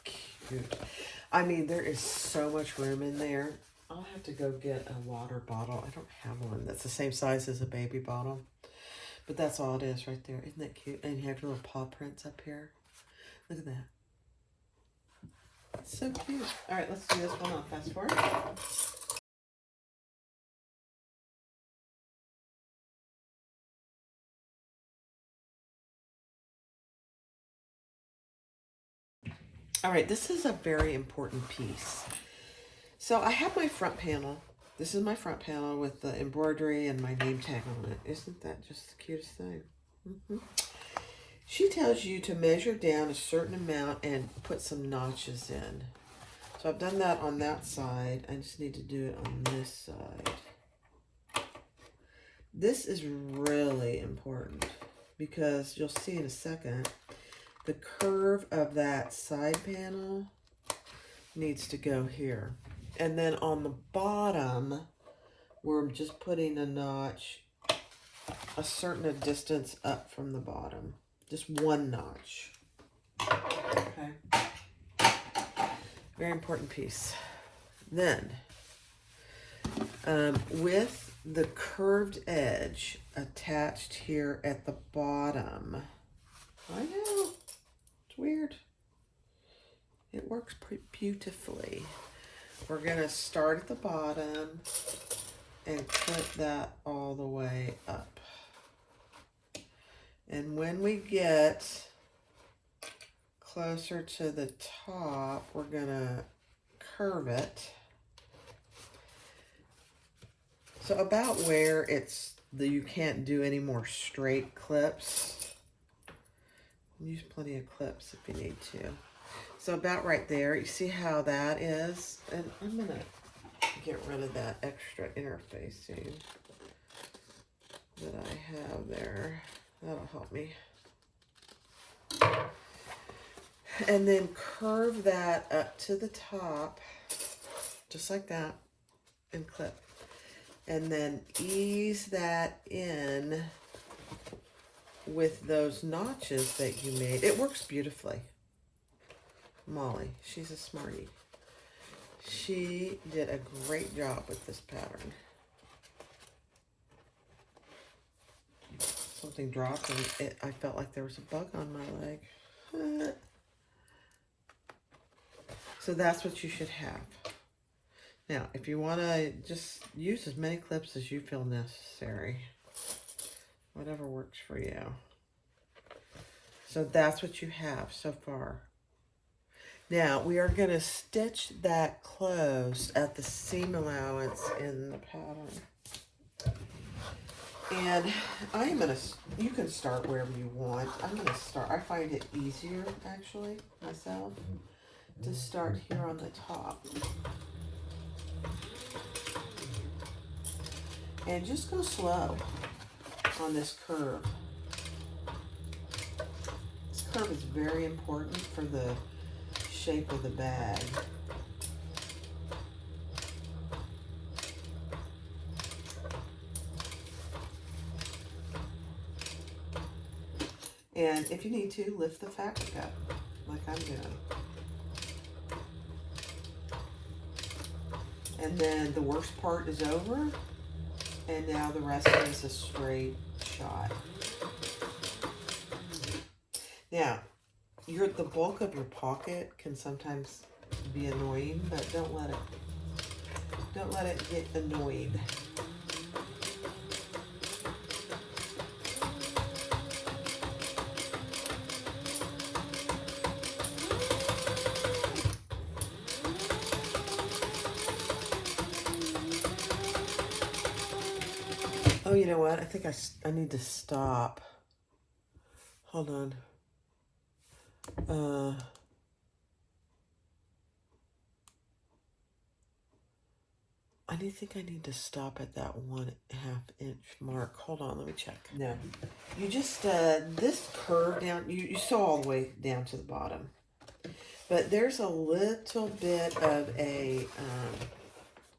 Speaker 1: Cute. I mean, there is so much room in there. I'll have to go get a water bottle. I don't have one that's the same size as a baby bottle. But that's all it is right there. Isn't that cute? And you have your little paw prints up here. Look at that. It's so cute. All right, let's do this one on fast forward. All right, this is a very important piece. So I have my front panel. This is my front panel with the embroidery and my name tag on it. Isn't that just the cutest thing? She tells you to measure down a certain amount and put some notches in. So I've done that on that side. I just need to do it on this side. This is really important because you'll see in a second, the curve of that side panel needs to go here. And then on the bottom, we're just putting a notch a certain distance up from the bottom. Just 1 notch. Okay. Very important piece. Then, with the curved edge attached here at the bottom, I know, it's weird. It works pretty beautifully. We're going to start at the bottom and put that all the way up. And when we get closer to the top, we're going to curve it. So about where it's you can't do any more straight clips. Use plenty of clips if you need to. So about right there, you see how that is? And I'm gonna get rid of that extra interfacing that I have there. That'll help me. And then curve that up to the top, just like that, and clip. And then ease that in with those notches that you made. It works beautifully. Molly, she's a smartie. She did a great job with this pattern. Something dropped and I felt like there was a bug on my leg. So that's what you should have. Now, if you want to just use as many clips as you feel necessary, whatever works for you. So that's what you have so far. Now, we are going to stitch that closed at the seam allowance in the pattern. And I'm going to, you can start wherever you want. I'm going to start, I find it easier, actually, myself, to start here on the top. And just go slow on this curve. This curve is very important for the shape of the bag. And if you need to, lift the fabric up, like I'm doing. And then the worst part is over, and now the rest is a straight shot. Now, the bulk of your pocket can sometimes be annoying, but don't let it get annoyed. Oh, you know what? I think I need to stop. Hold on. I think I need to stop at that 1/2 inch mark. Hold on, let me check. No, you just, this curve down, you sew all the way down to the bottom. But there's a little bit of a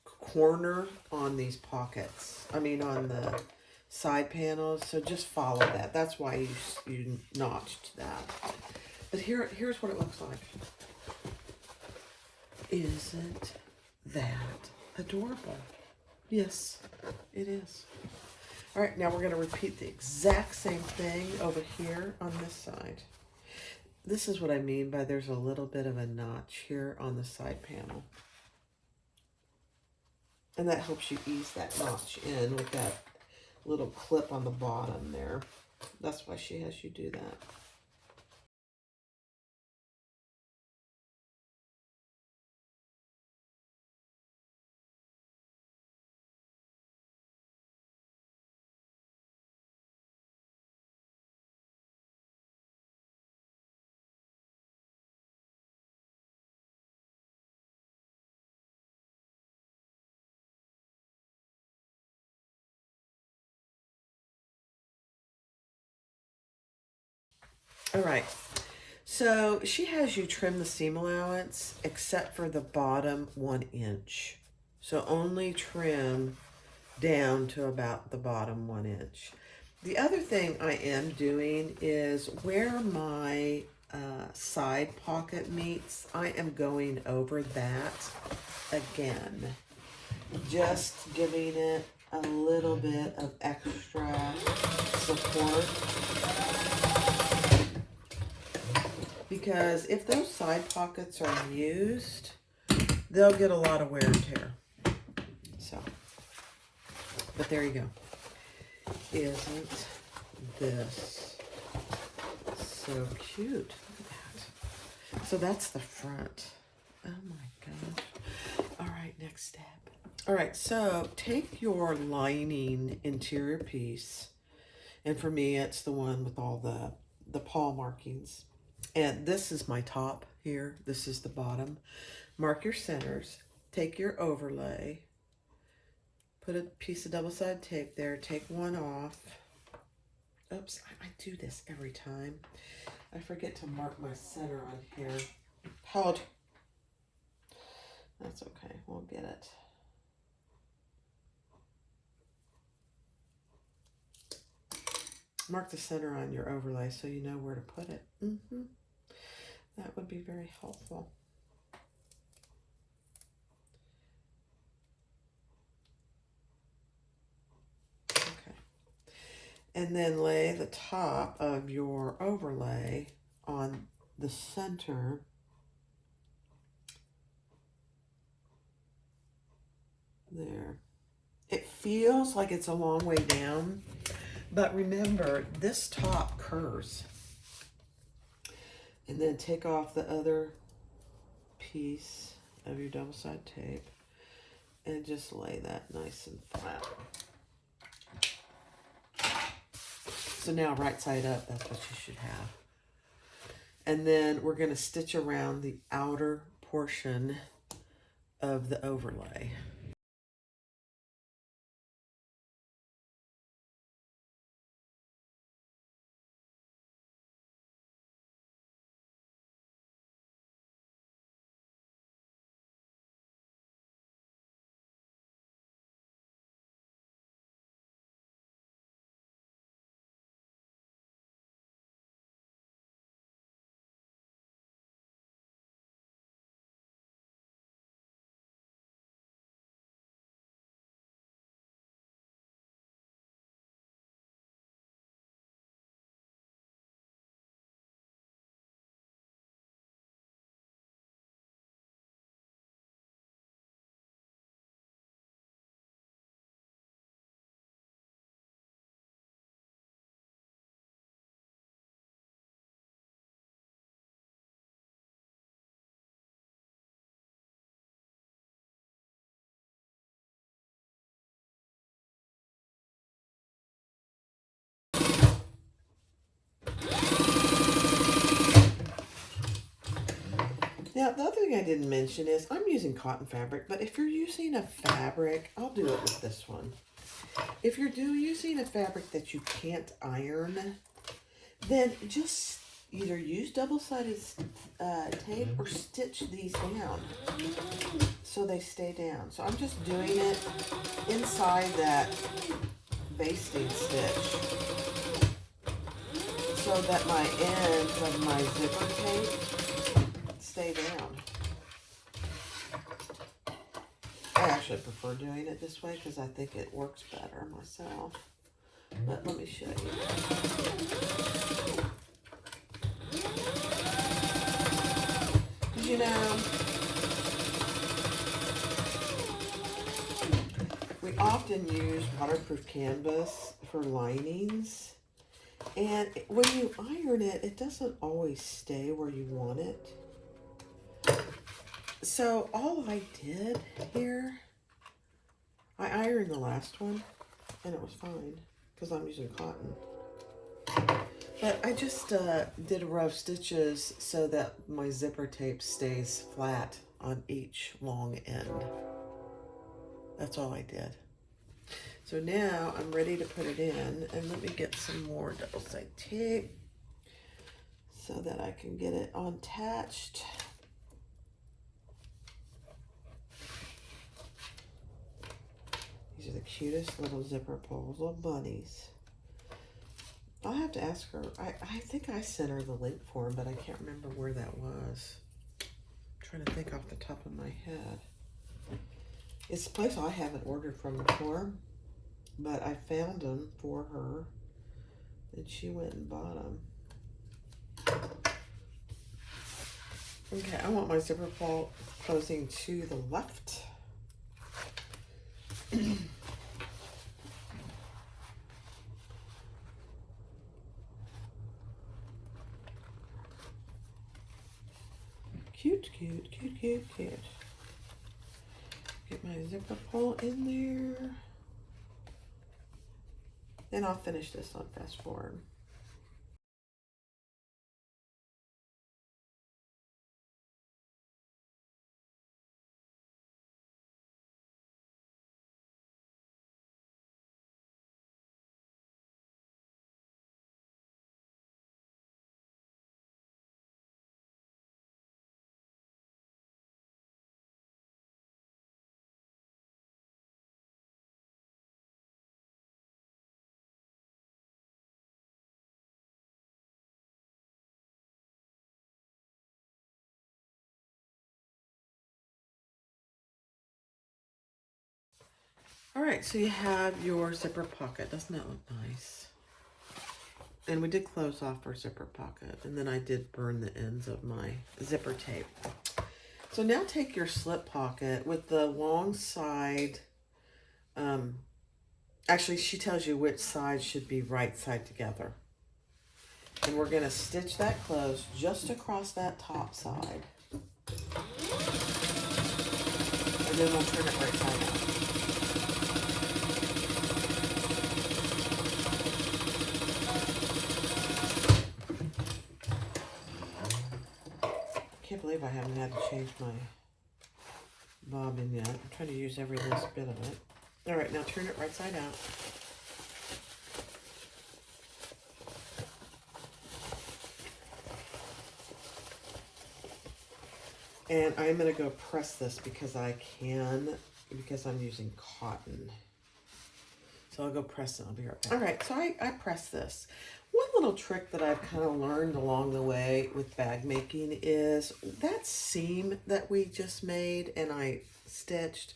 Speaker 1: corner on these pockets. I mean, on the side panels. So just follow that. That's why you notched that. But here's what it looks like. Isn't that adorable? Yes, it is. All right, now we're going to repeat the exact same thing over here on this side. This is what I mean by there's a little bit of a notch here on the side panel. And that helps you ease that notch in with that little clip on the bottom there. That's why she has you do that. All right, so she has you trim the seam allowance except for the bottom 1 inch. So only trim down to about the bottom 1 inch. The other thing I am doing is where my side pocket meets, I am going over that again. Just giving it a little bit of extra support. Because if those side pockets are used, they'll get a lot of wear and tear. So, but there you go. Isn't this so cute? Look at that. So that's the front. Oh my gosh. All right, next step. All right, so take your lining interior piece, and for me, it's the one with all the paw markings. And this is my top here. This is the bottom. Mark your centers. Take your overlay. Put a piece of double-sided tape there. Take one off. Oops, I do this every time. I forget to mark my center on here. Hold. That's okay. We'll get it. Mark the center on your overlay so you know where to put it. That would be very helpful. Okay. And then lay the top of your overlay on the center. There. It feels like it's a long way down, but remember, this top curves. And then take off the other piece of your double-sided tape and just lay that nice and flat. So now right side up, that's what you should have. And then we're going to stitch around the outer portion of the overlay. Now, the other thing I didn't mention is I'm using cotton fabric, but if you're using a fabric, I'll do it with this one. If you're using a fabric that you can't iron, then just either use double-sided tape or stitch these down so they stay down. So I'm just doing it inside that basting stitch so that my ends of my zipper tape stay down. I actually prefer doing it this way because I think it works better myself. But let me show you. You know, we often use waterproof canvas for linings. And when you iron it, it doesn't always stay where you want it. So all I did here, I ironed the last one and it was fine because I'm using cotton. But I just did a row of stitches so that my zipper tape stays flat on each long end. That's all I did. So now I'm ready to put it in, and let me get some more double-sided tape so that I can get it attached. These are the cutest little zipper pulls, little bunnies. I'll have to ask her. I think I sent her the link for them, but I can't remember where that was. I'm trying to think off the top of my head. It's a place I haven't ordered from before, but I found them for her, and she went and bought them. Okay, I want my zipper pull closing to the left. Cute, cute, cute, cute, cute. Get my zipper pull in there. And I'll finish this on fast forward. All right, so you have your zipper pocket. Doesn't that look nice? And we did close off our zipper pocket, and then I did burn the ends of my zipper tape. So now take your slip pocket with the long side. Actually, she tells you which side should be right side together. And we're gonna stitch that closed just across that top side. And then we'll turn it right side out. I can't believe I haven't had to change my bobbin yet. I'm trying to use every last bit of it. All right, now turn it right side out. And I'm going to go press this because I can, because I'm using cotton. So I'll go press it. I'll be right back. All right, so I press this. One little trick that I've kind of learned along the way with bag making is that seam that we just made and I stitched,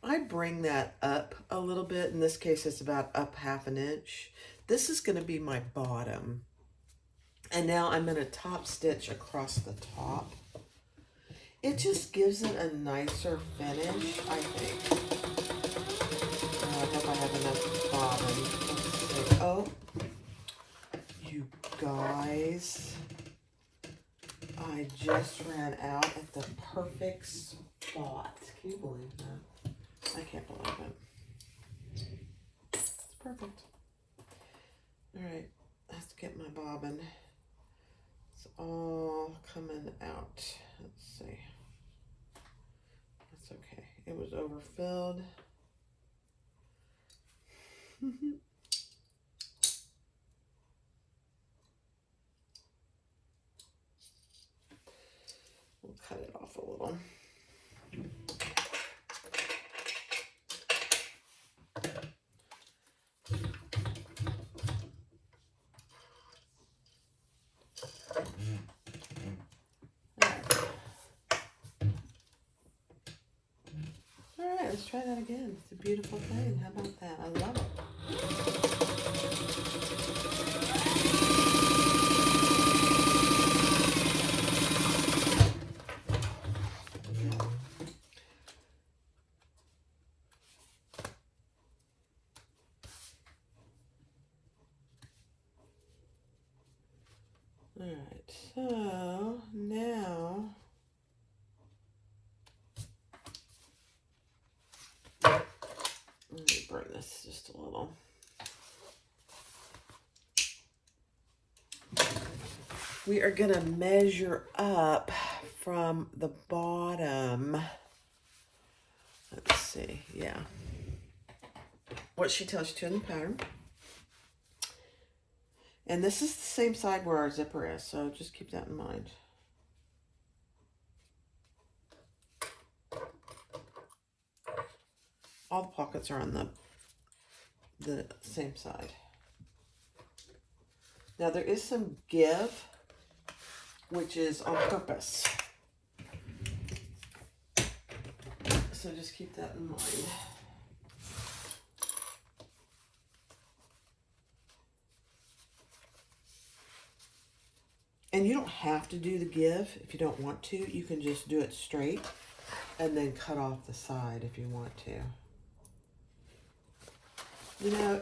Speaker 1: I bring that up a little bit. In this case, it's about up 1/2 inch. This is going to be my bottom. And now I'm going to top stitch across the top. It just gives it a nicer finish, I think. I hope I have enough bobbin. Let's see. Oh, you guys. I just ran out at the perfect spot. Can you believe that? I can't believe it. It's perfect. All right, let's get my bobbin. It's all coming out. Let's see. That's okay. It was overfilled. We'll cut it off a little. Let's try that again. It's a beautiful thing. How about that? I love it. All right, so now let me burn this just a little. We are going to measure up from the bottom. Let's see, yeah. What she tells you to in the pattern. And this is the same side where our zipper is, so just keep that in mind. All the pockets are on the same side. Now there is some give, which is on purpose. So just keep that in mind. And you don't have to do the give if you don't want to. You can just do it straight and then cut off the side if you want to. You know,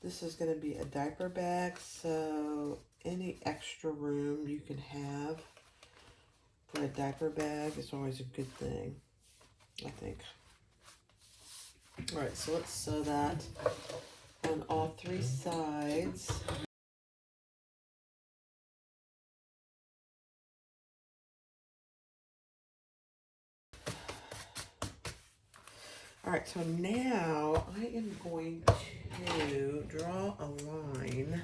Speaker 1: this is going to be a diaper bag, so any extra room you can have for a diaper bag is always a good thing, I think. All right, so let's sew that on all 3 sides. All right, so now I am going to draw a line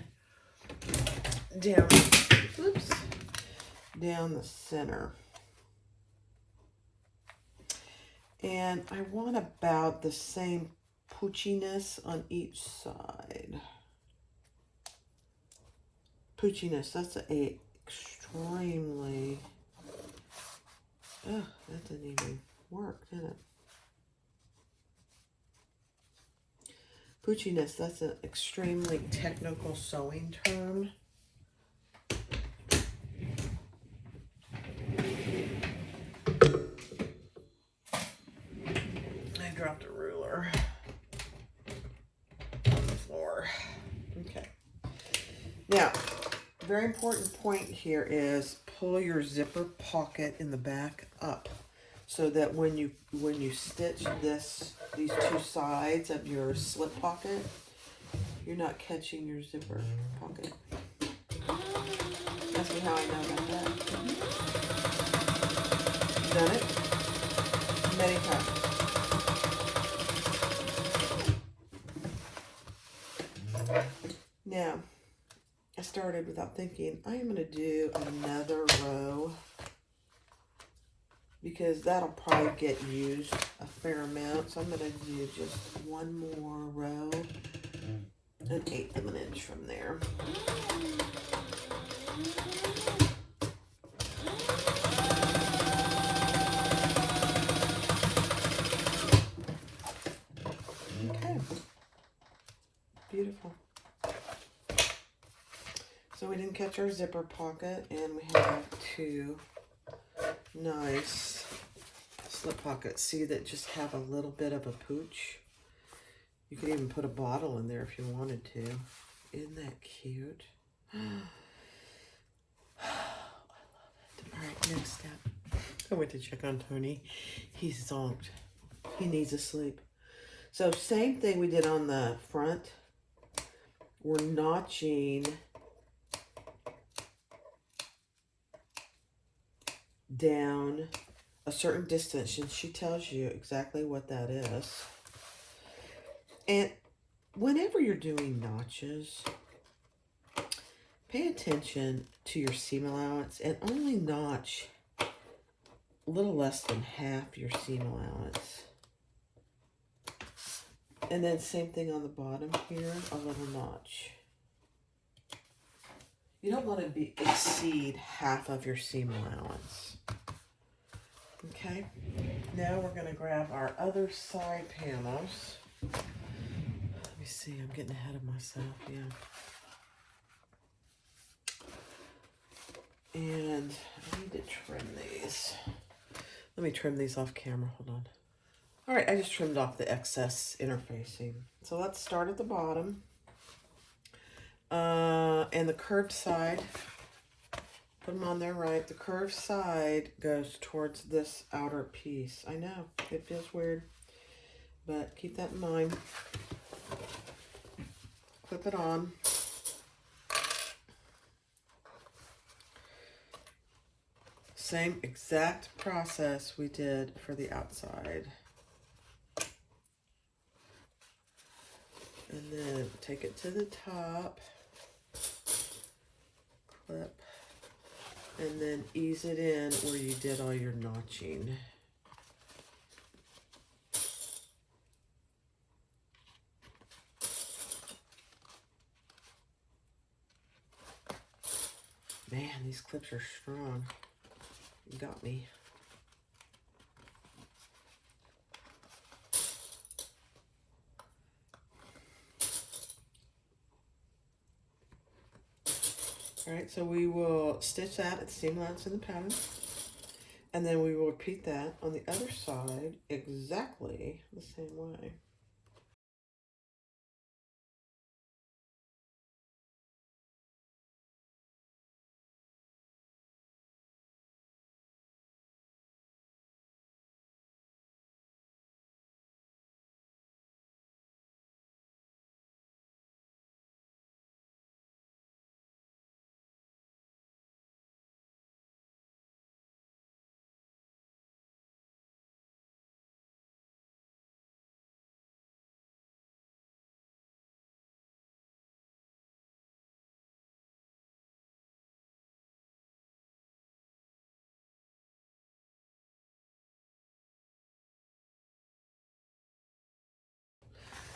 Speaker 1: down, oops, down the center. And I want about the same poochiness on each side. Poochiness, that's a extremely, oh, that didn't even work, did it? Poochiness, that's an extremely technical sewing term. I dropped a ruler on the floor. Okay. Now, very important point here is pull your zipper pocket in the back up so that when you stitch these 2 sides of your slip pocket, you're not catching your zipper pocket. Ask me how I know about that. Done it many times. Now, I started without thinking, I am going to do another row because that'll probably get used a fair amount. So I'm going to do just one more row, 1/8 of an inch from there. Okay, beautiful. So we didn't catch our zipper pocket, and we have 2 nice slip pockets. See, that just have a little bit of a pooch. You could even put a bottle in there if you wanted to. Isn't that cute? I love it. All right, next step. I went to check on Tony. He's zonked. He needs to sleep. So same thing we did on the front. We're notching down a certain distance, and she tells you exactly what that is. And whenever you're doing notches, pay attention to your seam allowance and only notch a little less than half your seam allowance. And then same thing on the bottom here, a little notch. You don't want to exceed half of your seam allowance. Okay, now we're going to grab our other side panels. Let me see, I'm getting ahead of myself, yeah. And I need to trim these. Let me trim these off camera, hold on. All right, I just trimmed off the excess interfacing. So let's start at the bottom. And the curved side, put them on there right. The curved side goes towards this outer piece. I know, it feels weird, but keep that in mind. Clip it on. Same exact process we did for the outside. And then take it to the top, clip, and then ease it in where you did all your notching. Man, these clips are strong. You got me. All right, so we will stitch that at the seam allowance in the pattern, and then we will repeat that on the other side exactly the same way.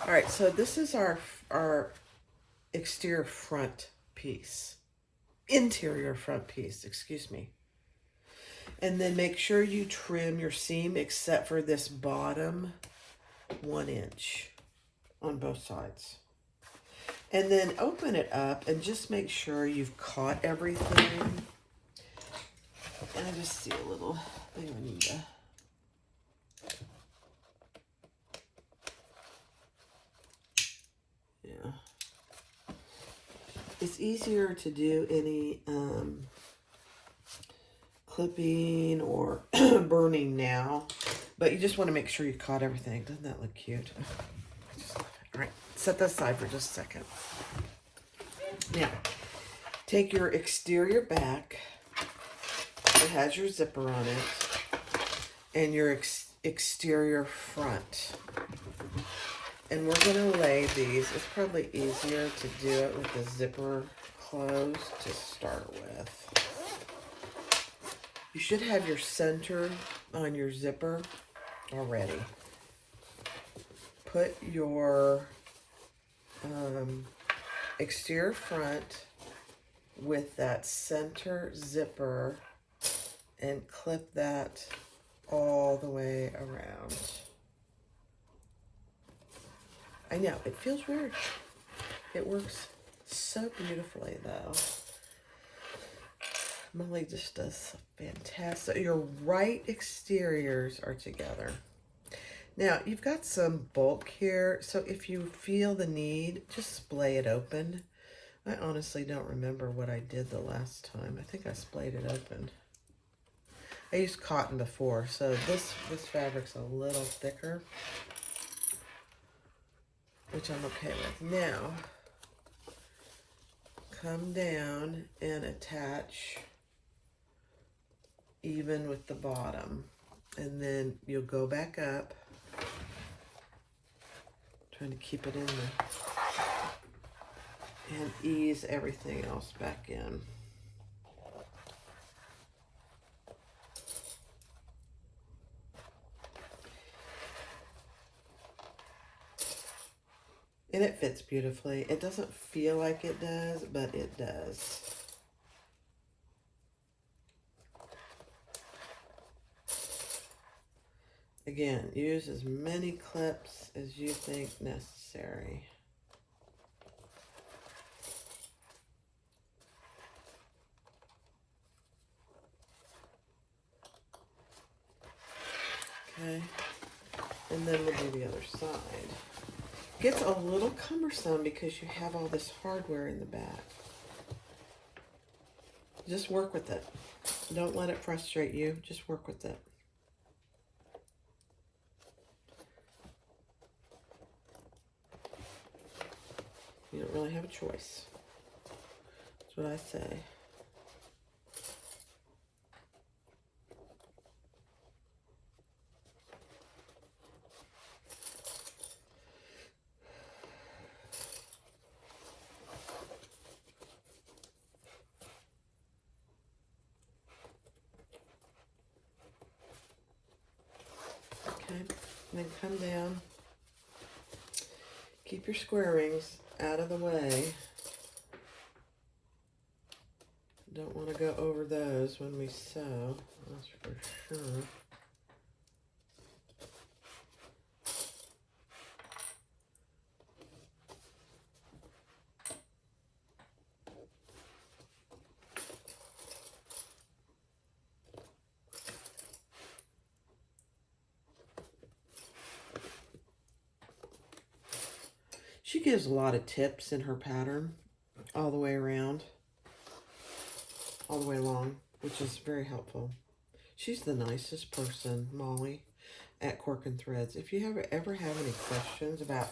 Speaker 1: All right, so this is our exterior front piece. Interior front piece, excuse me. And then make sure you trim your seam except for this bottom 1 inch on both sides. And then open it up and just make sure you've caught everything. And I just see a little thing I need to... Yeah. It's easier to do any clipping or burning now, but you just want to make sure you caught everything. Doesn't that look cute? All right, set that aside for just a second. Now, take your exterior back. It has your zipper on it, and your exterior front. And we're going to lay these. It's probably easier to do it with the zipper closed to start with. You should have your center on your zipper already. Put your exterior front with that center zipper and clip that all the way around. I know, it feels weird. It works so beautifully though. Molly just does fantastic. Your right exteriors are together. Now, you've got some bulk here, so if you feel the need, just splay it open. I honestly don't remember what I did the last time. I think I splayed it open. I used cotton before, so this fabric's a little thicker, which I'm okay with. Now, come down and attach even with the bottom, and then you'll go back up, trying to keep it in there, and ease everything else back in. And it fits beautifully. It doesn't feel like it does, but it does. Again, use as many clips as you think necessary. Okay, and then we'll do the other side. Gets a little cumbersome because you have all this hardware in the back. Just work with it. Don't let it frustrate you. Just work with it. You don't really have a choice. That's what I say. Okay, and then come down. Keep your square rings out of the way. Don't want to go over those when we sew, that's for sure. She gives a lot of tips in her pattern all the way around, all the way along, which is very helpful. She's the nicest person, Molly, at Cork and Threads. If you ever have any questions about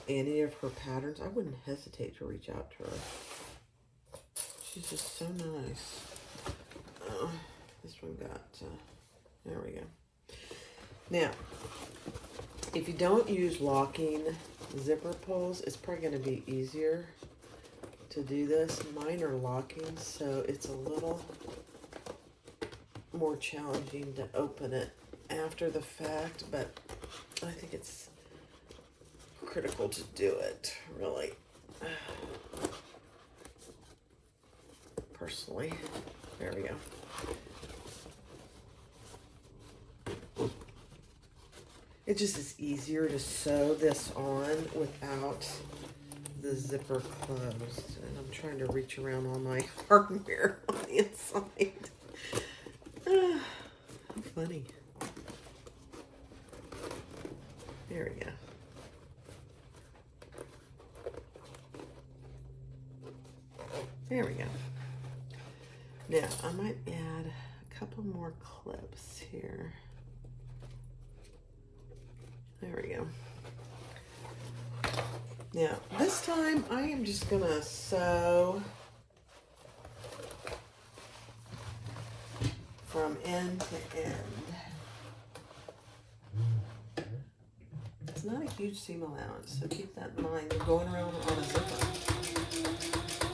Speaker 1: any of her patterns, I wouldn't hesitate to reach out to her. She's just so nice. This one got, there we go. Now, if you don't use locking zipper pulls, it's probably going to be easier to do this. Mine are locking, so it's a little more challenging to open it after the fact, but I think it's critical to do it, really. Personally. There we go. It just is easier to sew this on without the zipper closed. And I'm trying to reach around all my hardware on the inside. How funny. There we go. There we go. Now, I might add a couple more clips here. There we go. Now, this time I am just going to sew from end to end. It's not a huge seam allowance, so keep that in mind. You're going around on a zipper.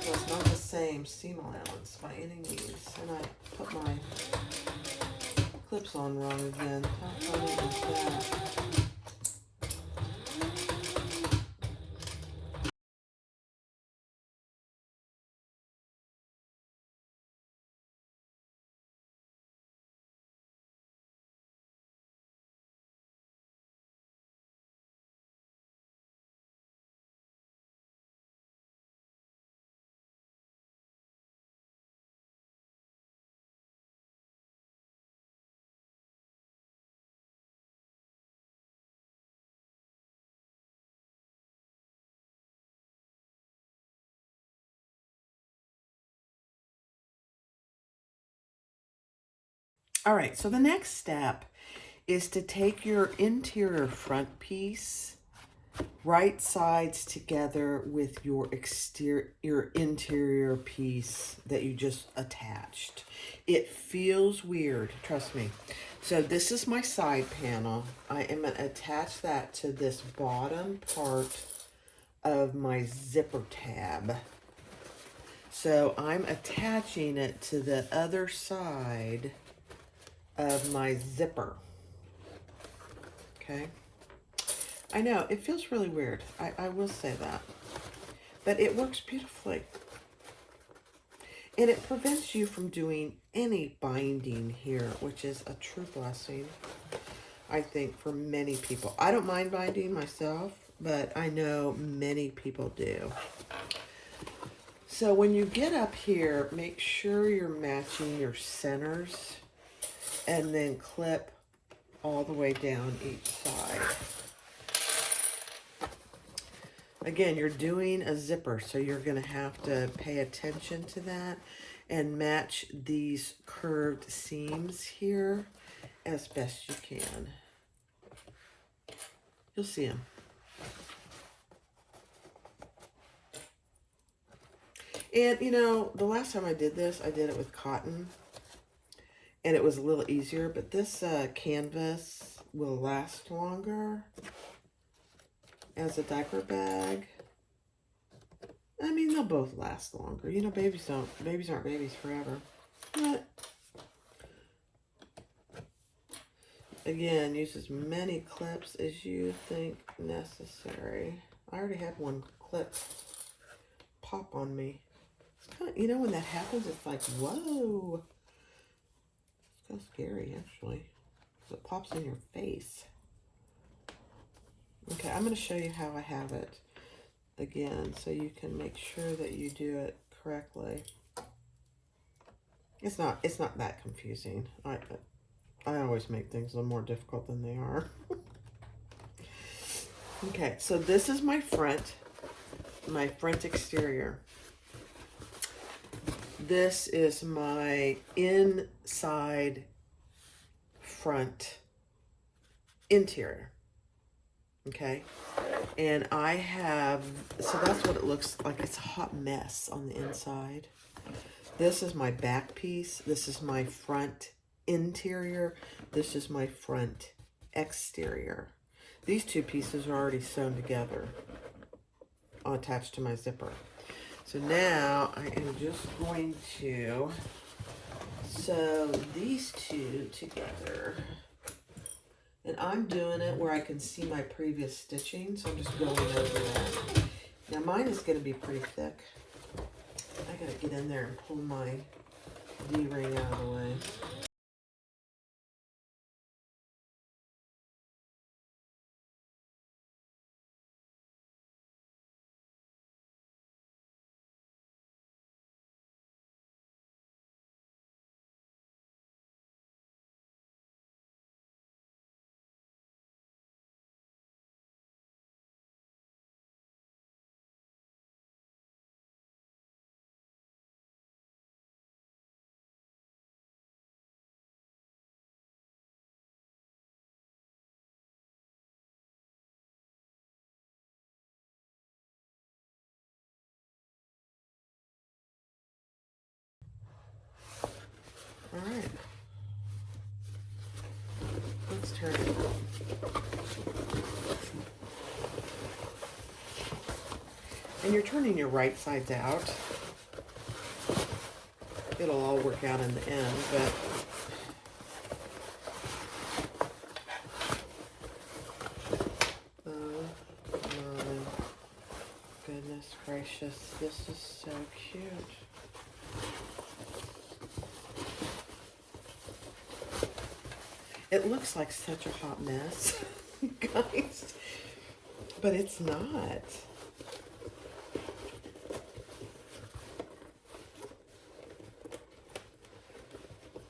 Speaker 1: So it's not the same seam allowance by any means. And I put my clips on wrong again. How funny is that? All right, so the next step is to take your interior front piece, right sides together with your interior piece that you just attached. It feels weird, trust me. So this is my side panel. I am going to attach that to this bottom part of my zipper tab. So I'm attaching it to the other side of my zipper. Okay. I know, it feels really weird. I will say that. But it works beautifully. And it prevents you from doing any binding here, which is a true blessing, I think, for many people. I don't mind binding myself, but I know many people do. So when you get up here, make sure you're matching your centers and then clip all the way down each side. Again, you're doing a zipper, so you're going to have to pay attention to that and match these curved seams here as best you can. You'll see them. And, you know, the last time I did this, I did it with cotton. And it was a little easier, but this canvas will last longer as a diaper bag. I mean, they'll both last longer. You know, babies aren't babies forever. But again, use as many clips as you think necessary. I already had one clip pop on me. It's kind of, you know, when that happens, it's like, whoa. It's kind of scary, actually. It pops in your face. Okay, I'm going to show you how I have it again, so you can make sure that you do it correctly. It's not that confusing. I always make things a little more difficult than they are. Okay, so this is my front exterior. This is my inside front interior. Okay, and I have, so that's what it looks like. It's a hot mess on the inside. This is my back piece. This is my front interior. This is my front exterior. These two pieces are already sewn together, attached to my zipper. So now I am just going to sew these two together And I'm doing it where I can see my previous stitching, so I'm just going over that. Now mine is going to be pretty thick. I got to get in there and pull my D-ring out of the way. All right. Let's turn it. And you're turning your right sides out. It'll all work out in the end, but oh my goodness gracious, this is so cute. It looks like such a hot mess, guys, but it's not.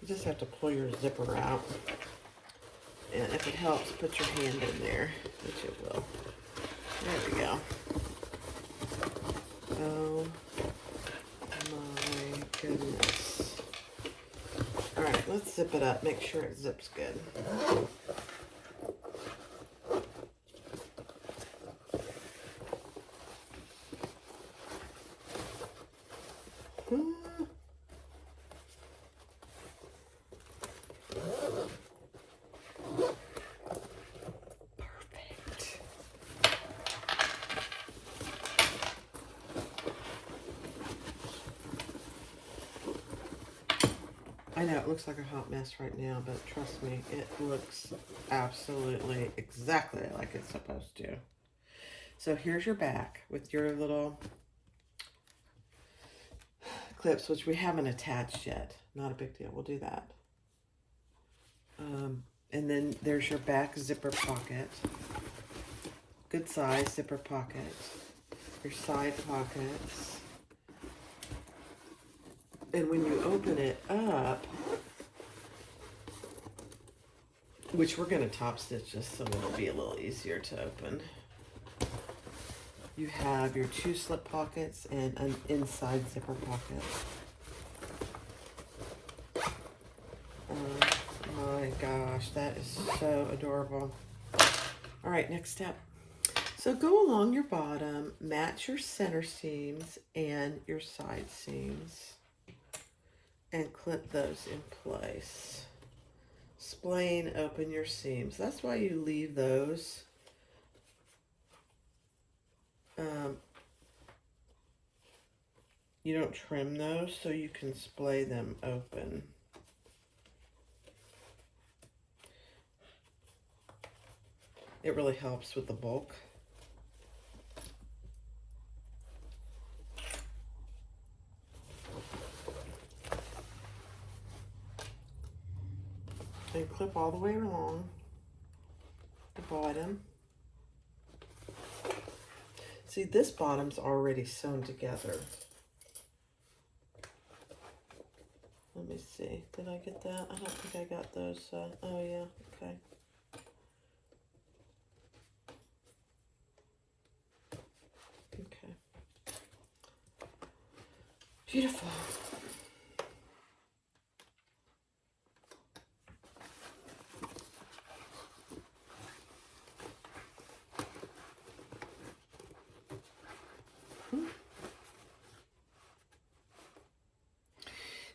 Speaker 1: You just have to pull your zipper out. And if it helps, put your hand in there, which it will. There we go. Oh my goodness. All right, let's zip it up. Make sure it zips good. I know it looks like a hot mess right now, but trust me, it looks absolutely exactly like it's supposed to. So here's your back with your little clips, which we haven't attached yet. Not a big deal. We'll do that. And then there's your back zipper pocket. Good size zipper pocket. Your side pockets. And when you open it up, which we're going to top stitch this so it'll be a little easier to open, you have your 2 slip pockets and an inside zipper pocket. Oh my gosh, that is so adorable. All right, next step. So go along your bottom, match your center seams and your side seams, and clip those in place. Splaying open your seams. That's why you leave those. You don't trim those, so you can splay them open. It really helps with the bulk. And clip all the way along the bottom. See, this bottom's already sewn together. Let me see. Did I get that? I don't think I got those. Oh, yeah. Okay. Okay. Beautiful.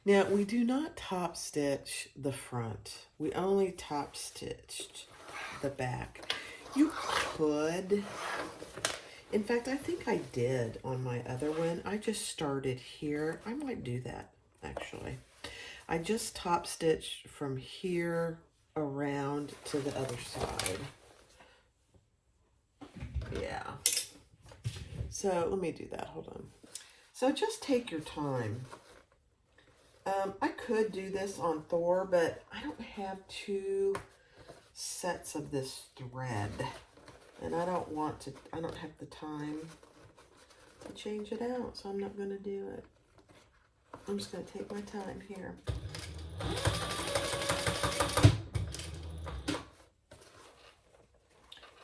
Speaker 1: Now, we do not top stitch the front. We only top stitched the back. You could. In fact, I think I did on my other one. I just started here. I might do that, actually. I just top stitched from here around to the other side. Yeah. So let me do that. Hold on. So just take your time. I could do this on Thor, but I don't have 2 sets of this thread. And I don't have the time to change it out, so I'm not going to do it. I'm just going to take my time here.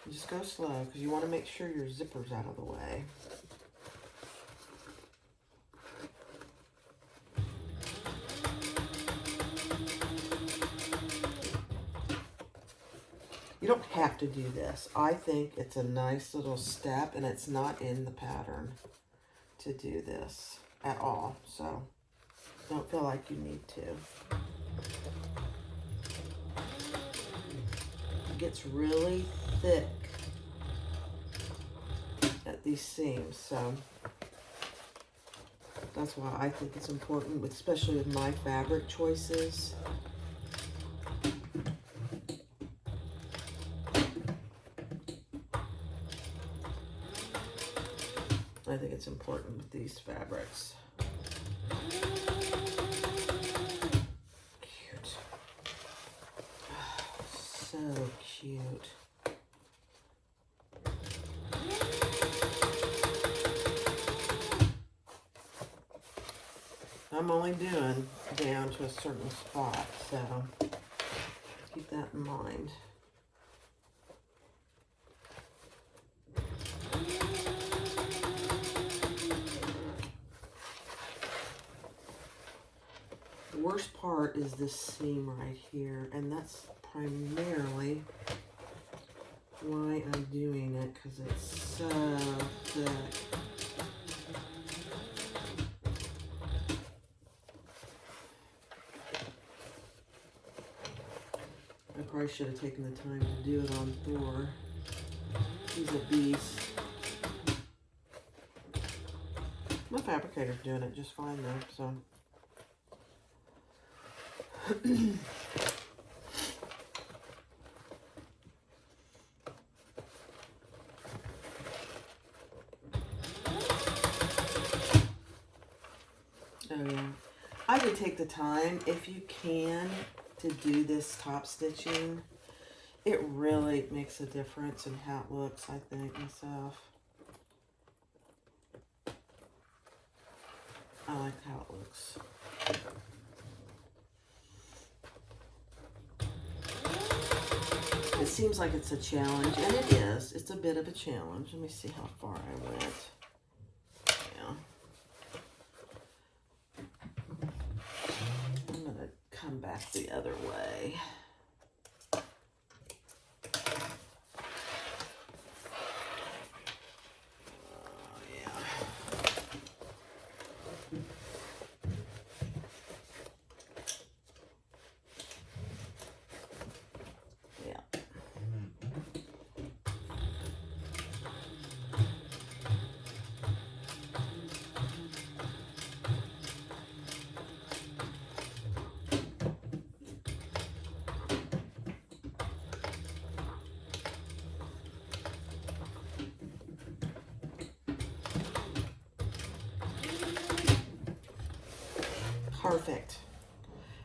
Speaker 1: Just go slow, because you want to make sure your zipper's out of the way. You don't have to do this. I think it's a nice little step, and it's not in the pattern to do this at all. So don't feel like you need to. It gets really thick at these seams, so that's why I think it's important, especially with my fabric choices. I think it's important with these fabrics. Cute. Oh, so cute. I'm only doing down to a certain spot, so keep that in mind. The worst part is this seam right here, and that's primarily why I'm doing it, because it's so thick. I probably should have taken the time to do it on Thor. He's a beast. My fabricator's doing it just fine though, so. Oh yeah, I would take the time if you can to do this top stitching. It really makes a difference in how it looks, I think, myself. I like how it looks. It seems like it's a challenge, and it is. It's a bit of a challenge. Let me see how far I went. Yeah. I'm going to come back the other way. Perfect.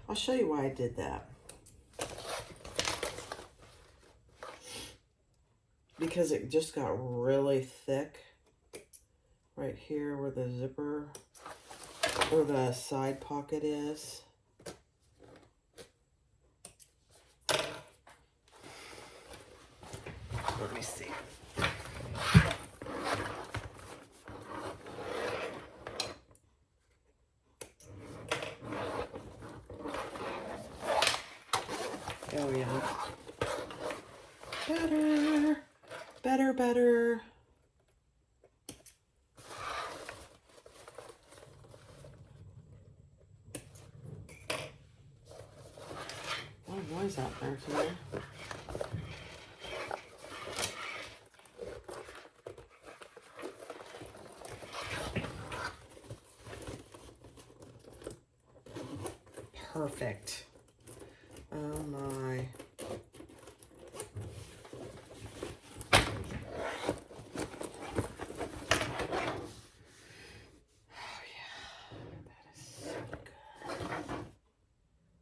Speaker 1: I'll show you why I did that. Because it just got really thick right here where the zipper or the side pocket is. Let me see. Oh yeah. Better. Better, better. A lot of noise out there today. Perfect. Oh my.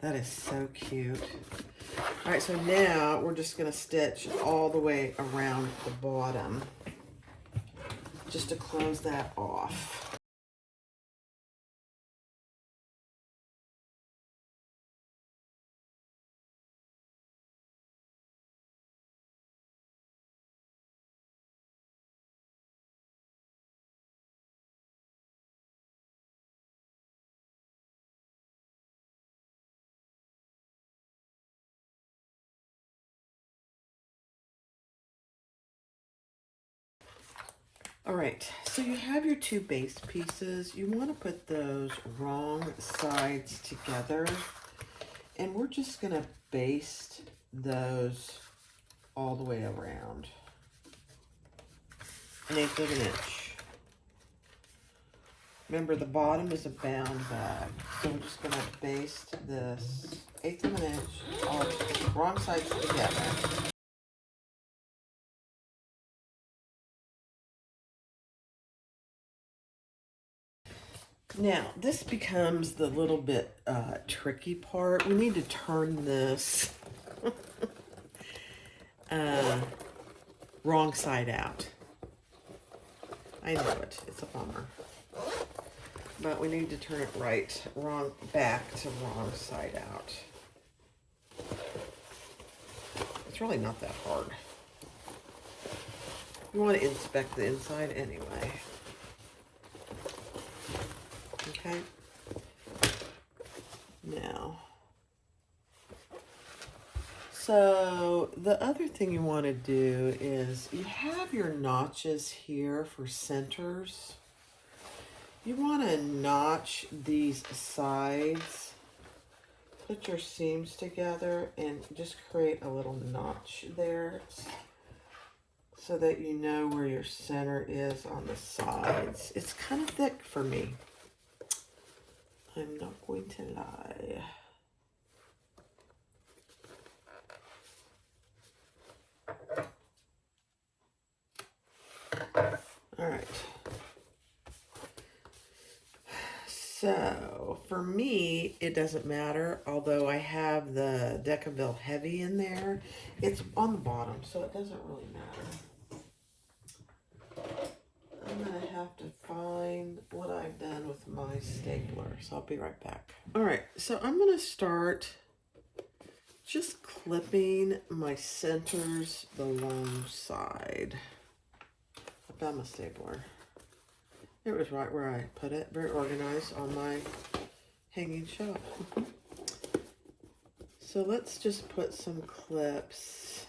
Speaker 1: That is so cute. All right, so now we're just gonna stitch all the way around the bottom just to close that off. All right, so you have your two base pieces. You want to put those wrong sides together, and we're just going to baste those all the way around, 1/8 of an inch. Remember, the bottom is a bound bag, so we're just going to baste this 1/8 of an inch, all wrong sides together. Now, this becomes the little bit tricky part. We need to turn this wrong side out. I know it. It's a bummer. But we need to turn it wrong back to wrong side out. It's really not that hard. You want to inspect the inside anyway. Okay. Now, so the other thing you want to do is you have your notches here for centers. You want to notch these sides, put your seams together, and just create a little notch there so that you know where your center is on the sides. It's kind of thick for me. I'm not going to lie. All right. So for me, it doesn't matter, although I have the Decaville Heavy in there. It's on the bottom, so it doesn't really matter. I'm gonna have to find what I've done with my stapler, so I'll be right back. All right, so I'm gonna start just clipping my centers the long side. I found my stapler. It was right where I put it, very organized on my hanging shelf. So let's just put some clips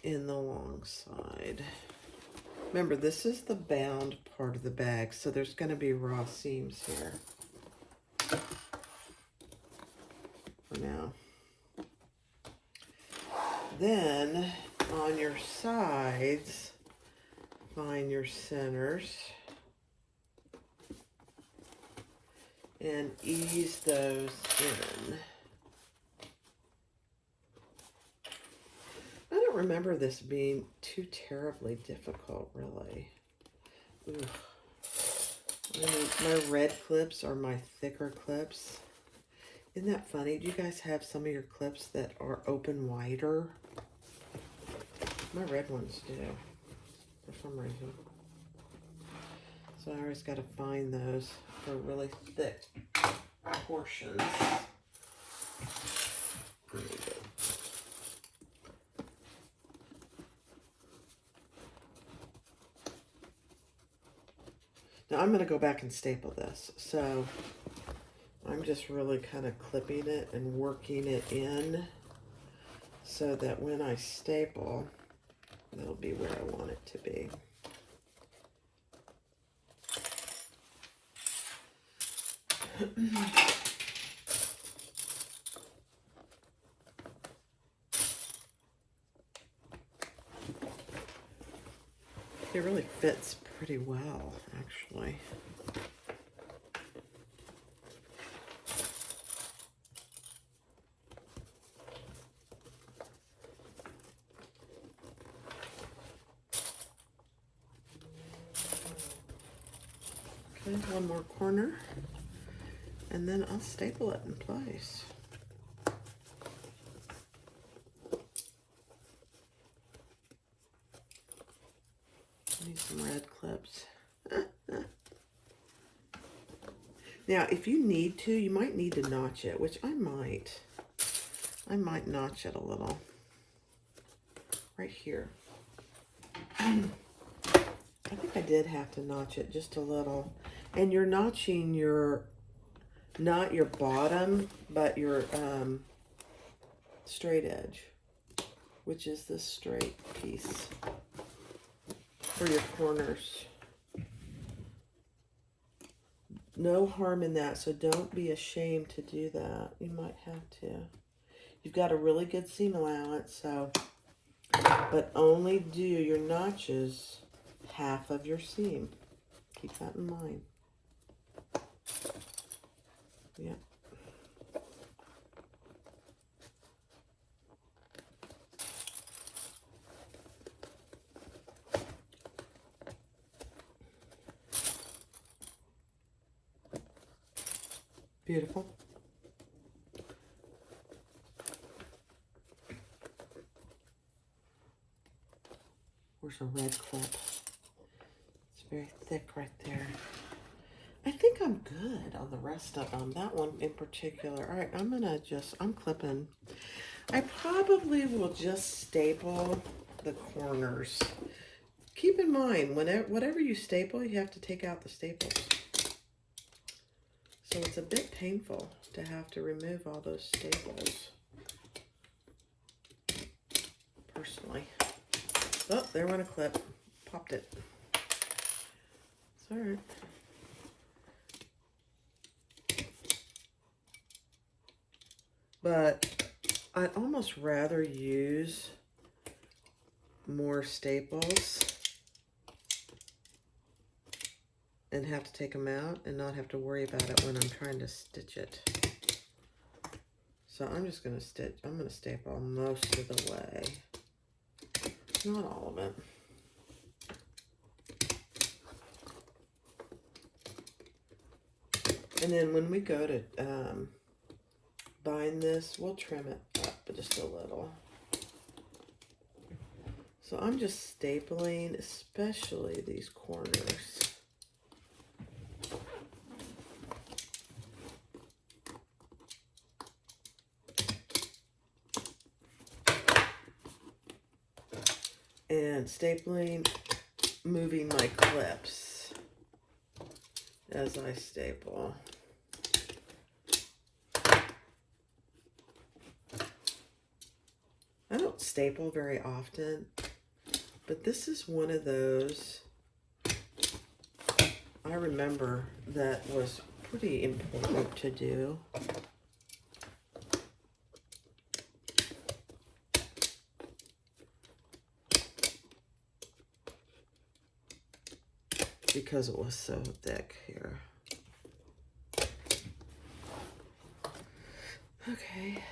Speaker 1: in the long side. Remember, this is the bound part of the bag, so there's going to be raw seams here for now. Then on your sides, find your centers and ease those in. I don't remember this being too terribly difficult, really. My red clips are my thicker clips. Isn't that funny? Do you guys have some of your clips that are open wider? My red ones do, for some reason. So I always got to find those for really thick portions. There we go. Now I'm going to go back and staple this. So I'm just really kind of clipping it and working it in so that when I staple, it'll be where I want it to be. It really fits pretty well, actually. Okay, one more corner, and then I'll staple it in place. Whoops. Now, if you need to, you might need to notch it, which I might. I might notch it a little. Right here. I think I did have to notch it just a little. And you're notching your, not your bottom, but your straight edge, which is this straight piece for your corners. No harm in that, so don't be ashamed to do that. You might have to. You've got a really good seam allowance, so, but only do your notches half of your seam. Keep that in mind. Yeah. Beautiful. Where's a red clip? It's very thick right there. I think I'm good on the rest of them. That one in particular. All right, I'm clipping. I probably will just staple the corners. Keep in mind, whatever you staple, you have to take out the staples. So it's a bit painful to have to remove all those staples. Personally. Oh, there went a clip. Popped it. It's all right. But I'd almost rather use more staples and have to take them out and not have to worry about it when I'm trying to stitch it. So I'm just going to stitch. I'm going to staple most of the way. Not all of it. And then when we go to bind this, we'll trim it up just a little. So I'm just stapling, especially these corners. And stapling, moving my clips as I staple. I don't staple very often, but this is one of those I remember that was pretty important to do. Because it was so thick here. Okay.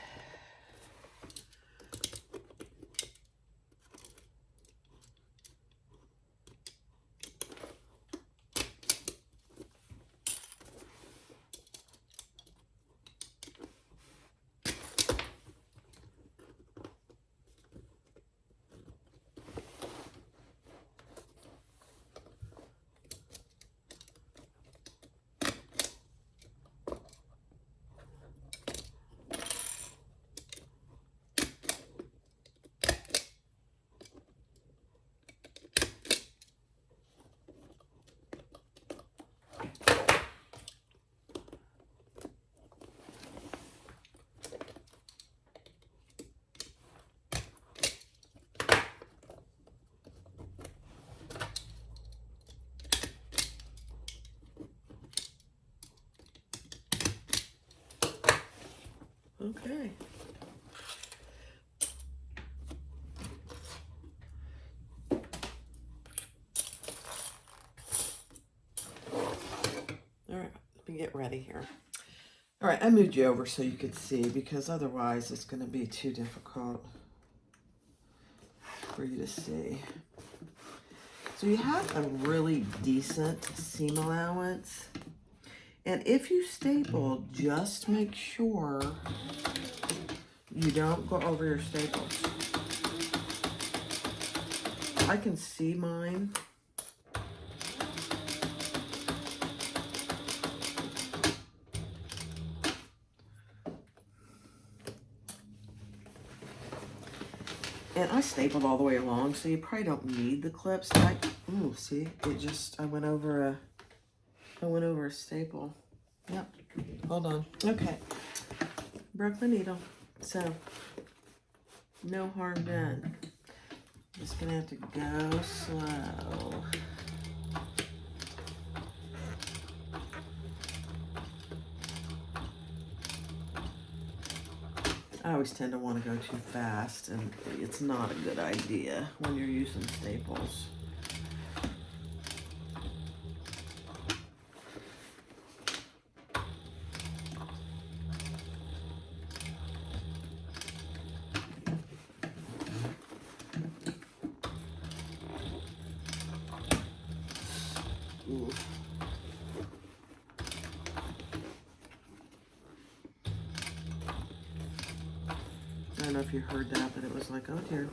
Speaker 1: Okay. All right, let me get ready here. All right, I moved you over so you could see because otherwise it's going to be too difficult for you to see. So you have a really decent seam allowance. And if you staple, just make sure you don't go over your staples. I can see mine. And I stapled all the way along, so you probably don't need the clips. Ooh, see, I went over a staple. Yep, hold on. Okay, broke my needle, so no harm done. Just gonna have to go slow. I always tend to want to go too fast, and it's not a good idea when you're using staples. Ooh. I don't know if you heard that, but it was like, oh dear.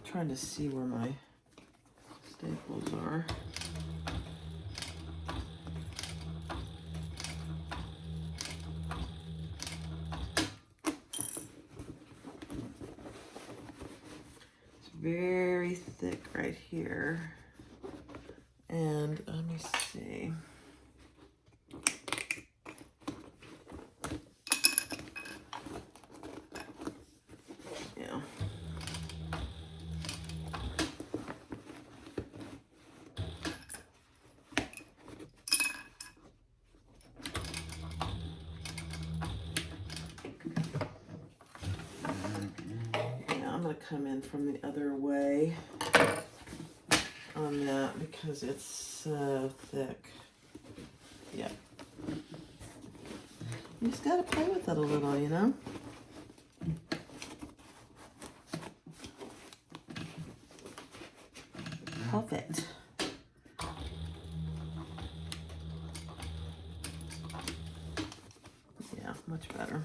Speaker 1: Trying to see where my staples are. It's very thick right here. And let me see. Yeah. I'm going to come in from the other way on that because it's so thick. Yeah. You just got to play with it a little, you know? Perfect. Yeah, much better.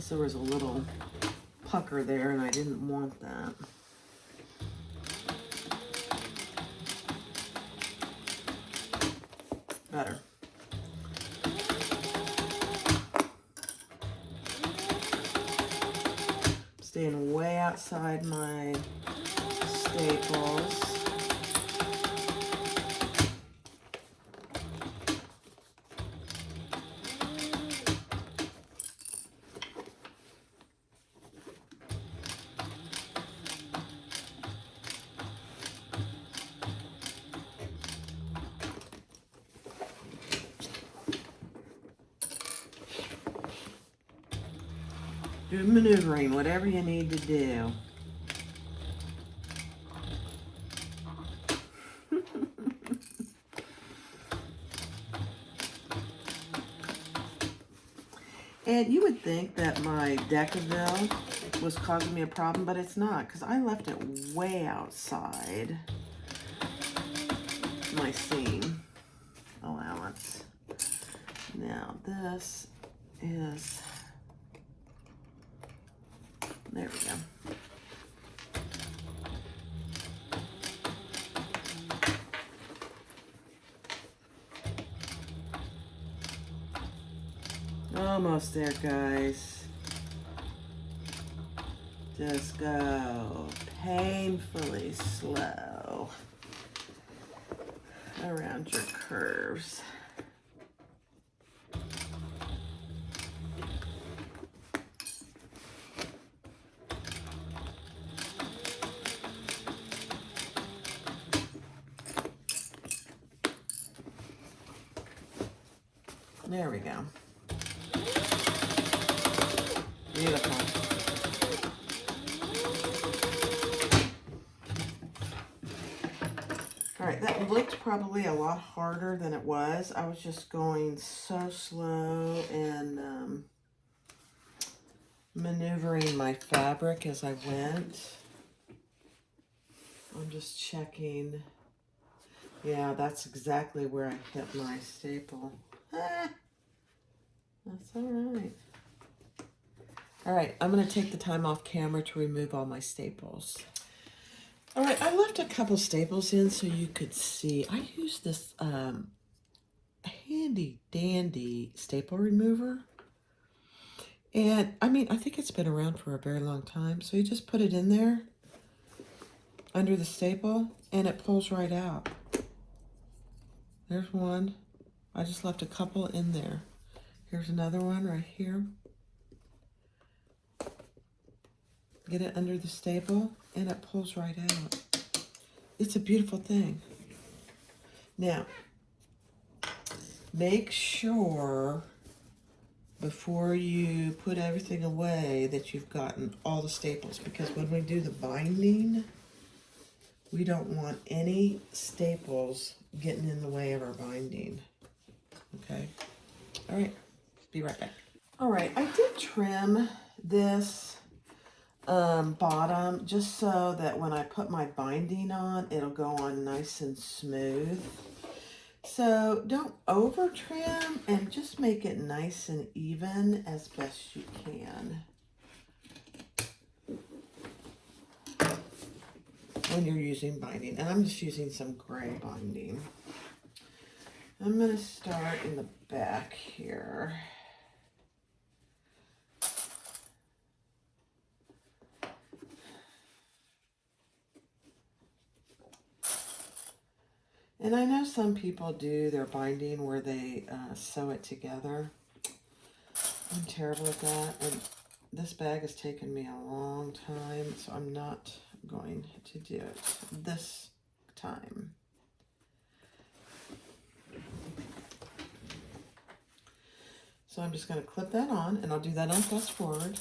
Speaker 1: There was a little pucker there, and I didn't want that. Better. Staying way outside my staples. Do maneuvering, whatever you need to do. And you would think that my Decaville was causing me a problem, but it's not, because I left it way outside my seam allowance. Now this is, there we go. Almost there, guys. Just go painfully slow around your curves. There we go. Beautiful. All right, right, that looked probably a lot harder than it was. I was just going so slow and maneuvering my fabric as I went. I'm just checking. Yeah, that's exactly where I hit my staple. That's all right. All right, I'm going to take the time off camera to remove all my staples. All right, I left a couple staples in so you could see. I use this handy dandy staple remover. And I mean, I think it's been around for a very long time. So you just put it in there under the staple and it pulls right out. There's one. I just left a couple in there. Here's another one right here. Get it under the staple and it pulls right out. It's a beautiful thing. Now, make sure before you put everything away that you've gotten all the staples, because when we do the binding, we don't want any staples getting in the way of our binding. Okay? All right, be right back. All right, I did trim this bottom just so that when I put my binding on, it'll go on nice and smooth. So don't over trim and just make it nice and even as best you can when you're using binding. And I'm just using some gray binding. I'm going to start in the back here. And I know some people do their binding where they sew it together. I'm terrible at that, and this bag has taken me a long time, so I'm not going to do it this time. So I'm just going to clip that on, and I'll do that on fast forward.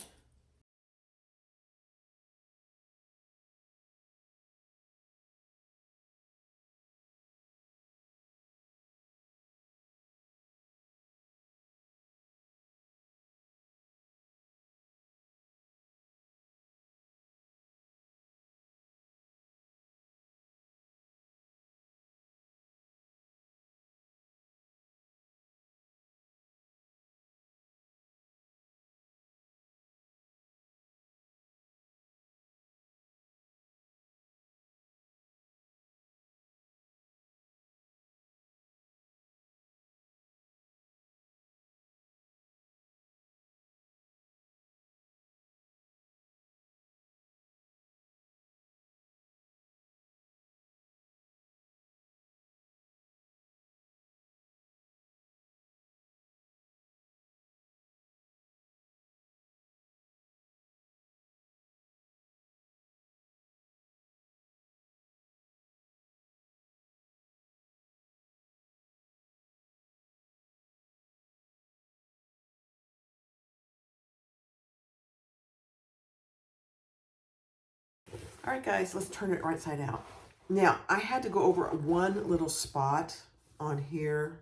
Speaker 1: All right, guys, let's turn it right side out. Now, I had to go over one little spot on here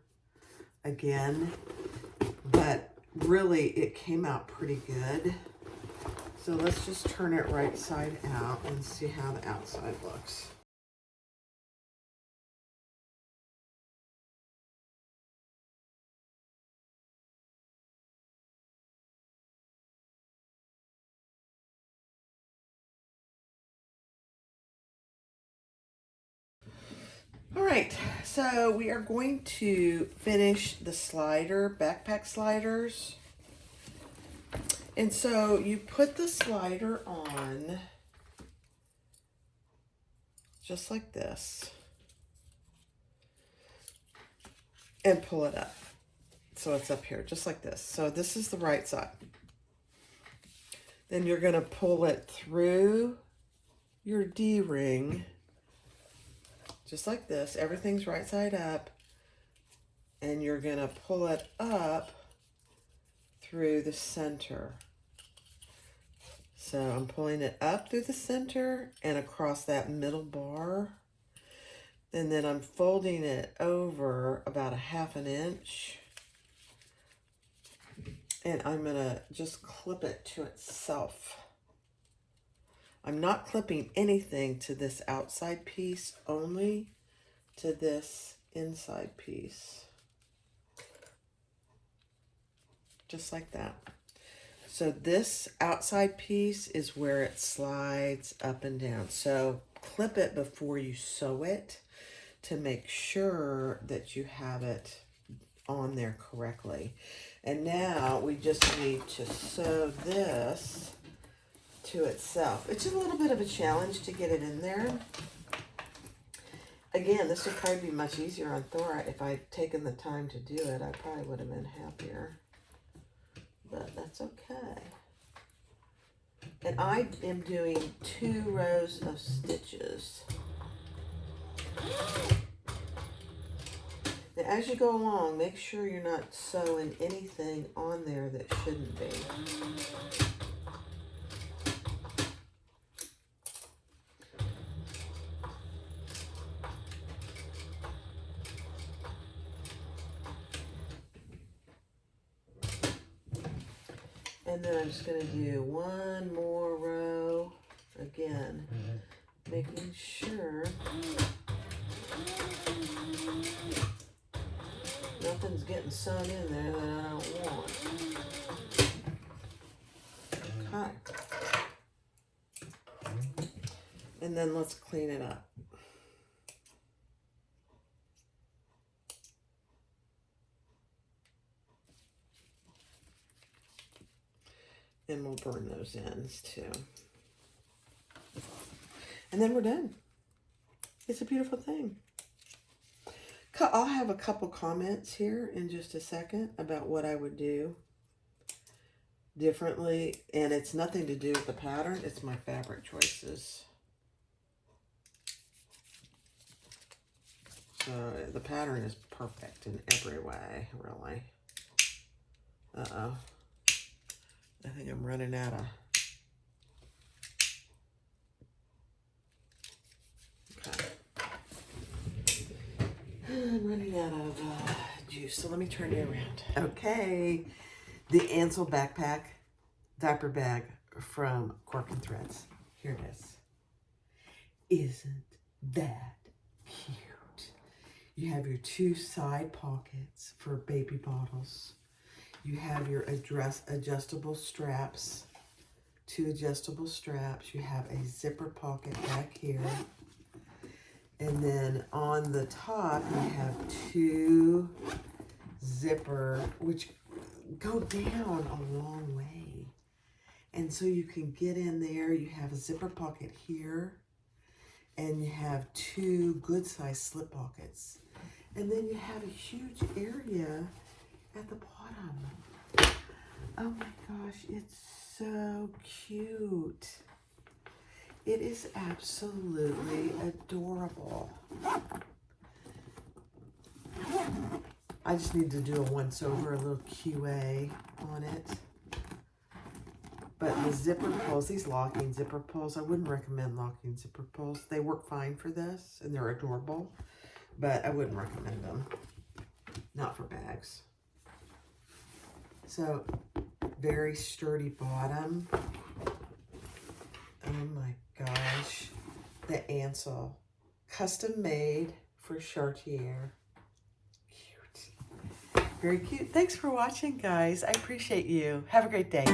Speaker 1: again, but really it came out pretty good. So let's just turn it right side out and see how the outside looks. All right, so we are going to finish the backpack sliders. And so you put the slider on just like this and pull it up. So it's up here, just like this. So this is the right side. Then you're gonna pull it through your D-ring, just like this. Everything's right side up. And you're gonna pull it up through the center. So I'm pulling it up through the center and across that middle bar. And then I'm folding it over about 1/2 inch. And I'm going to just clip it to itself. I'm not clipping anything to this outside piece, only to this inside piece. Just like that. So this outside piece is where it slides up and down. So clip it before you sew it to make sure that you have it on there correctly. And now we just need to sew this to itself. It's just a little bit of a challenge to get it in there. Again, this would probably be much easier on Thora. If I'd taken the time to do it, I probably would have been happier. But that's okay. And I am doing 2 rows of stitches. Now, as you go along, make sure you're not sewing anything on there that shouldn't be. And then I'm just going to do 1 more row again, making sure nothing's getting sewn in there that I don't want. Okay. And then let's clean it up. And we'll burn those ends too. And then we're done. It's a beautiful thing. I'll have a couple comments here in just a second about what I would do differently. And it's nothing to do with the pattern. It's my fabric choices. So the pattern is perfect in every way, really. Uh-oh. I think I'm running out of... Okay. I'm running out of juice, so let me turn you around. Okay. The Ansel backpack diaper bag from Cork and Threads. Here it is. Isn't that cute? You have your 2 side pockets for baby bottles. You have your adjustable straps, 2 adjustable straps. You have a zipper pocket back here. And then on the top, you have 2 zipper, which go down a long way. And so you can get in there. You have a zipper pocket here. And you have 2 good-sized slip pockets. And then you have a huge area at the bottom. Oh my gosh, it's so cute. It is absolutely adorable. I just need to do a once over, a little QA on it. But the zipper pulls, these locking zipper pulls, I wouldn't recommend locking zipper pulls. They work fine for this and they're adorable, but I wouldn't recommend them. Not for bags. So, very sturdy bottom. Oh my gosh. The Ansel. Custom made for Chartier. Cute. Very cute. Thanks for watching, guys. I appreciate you. Have a great day.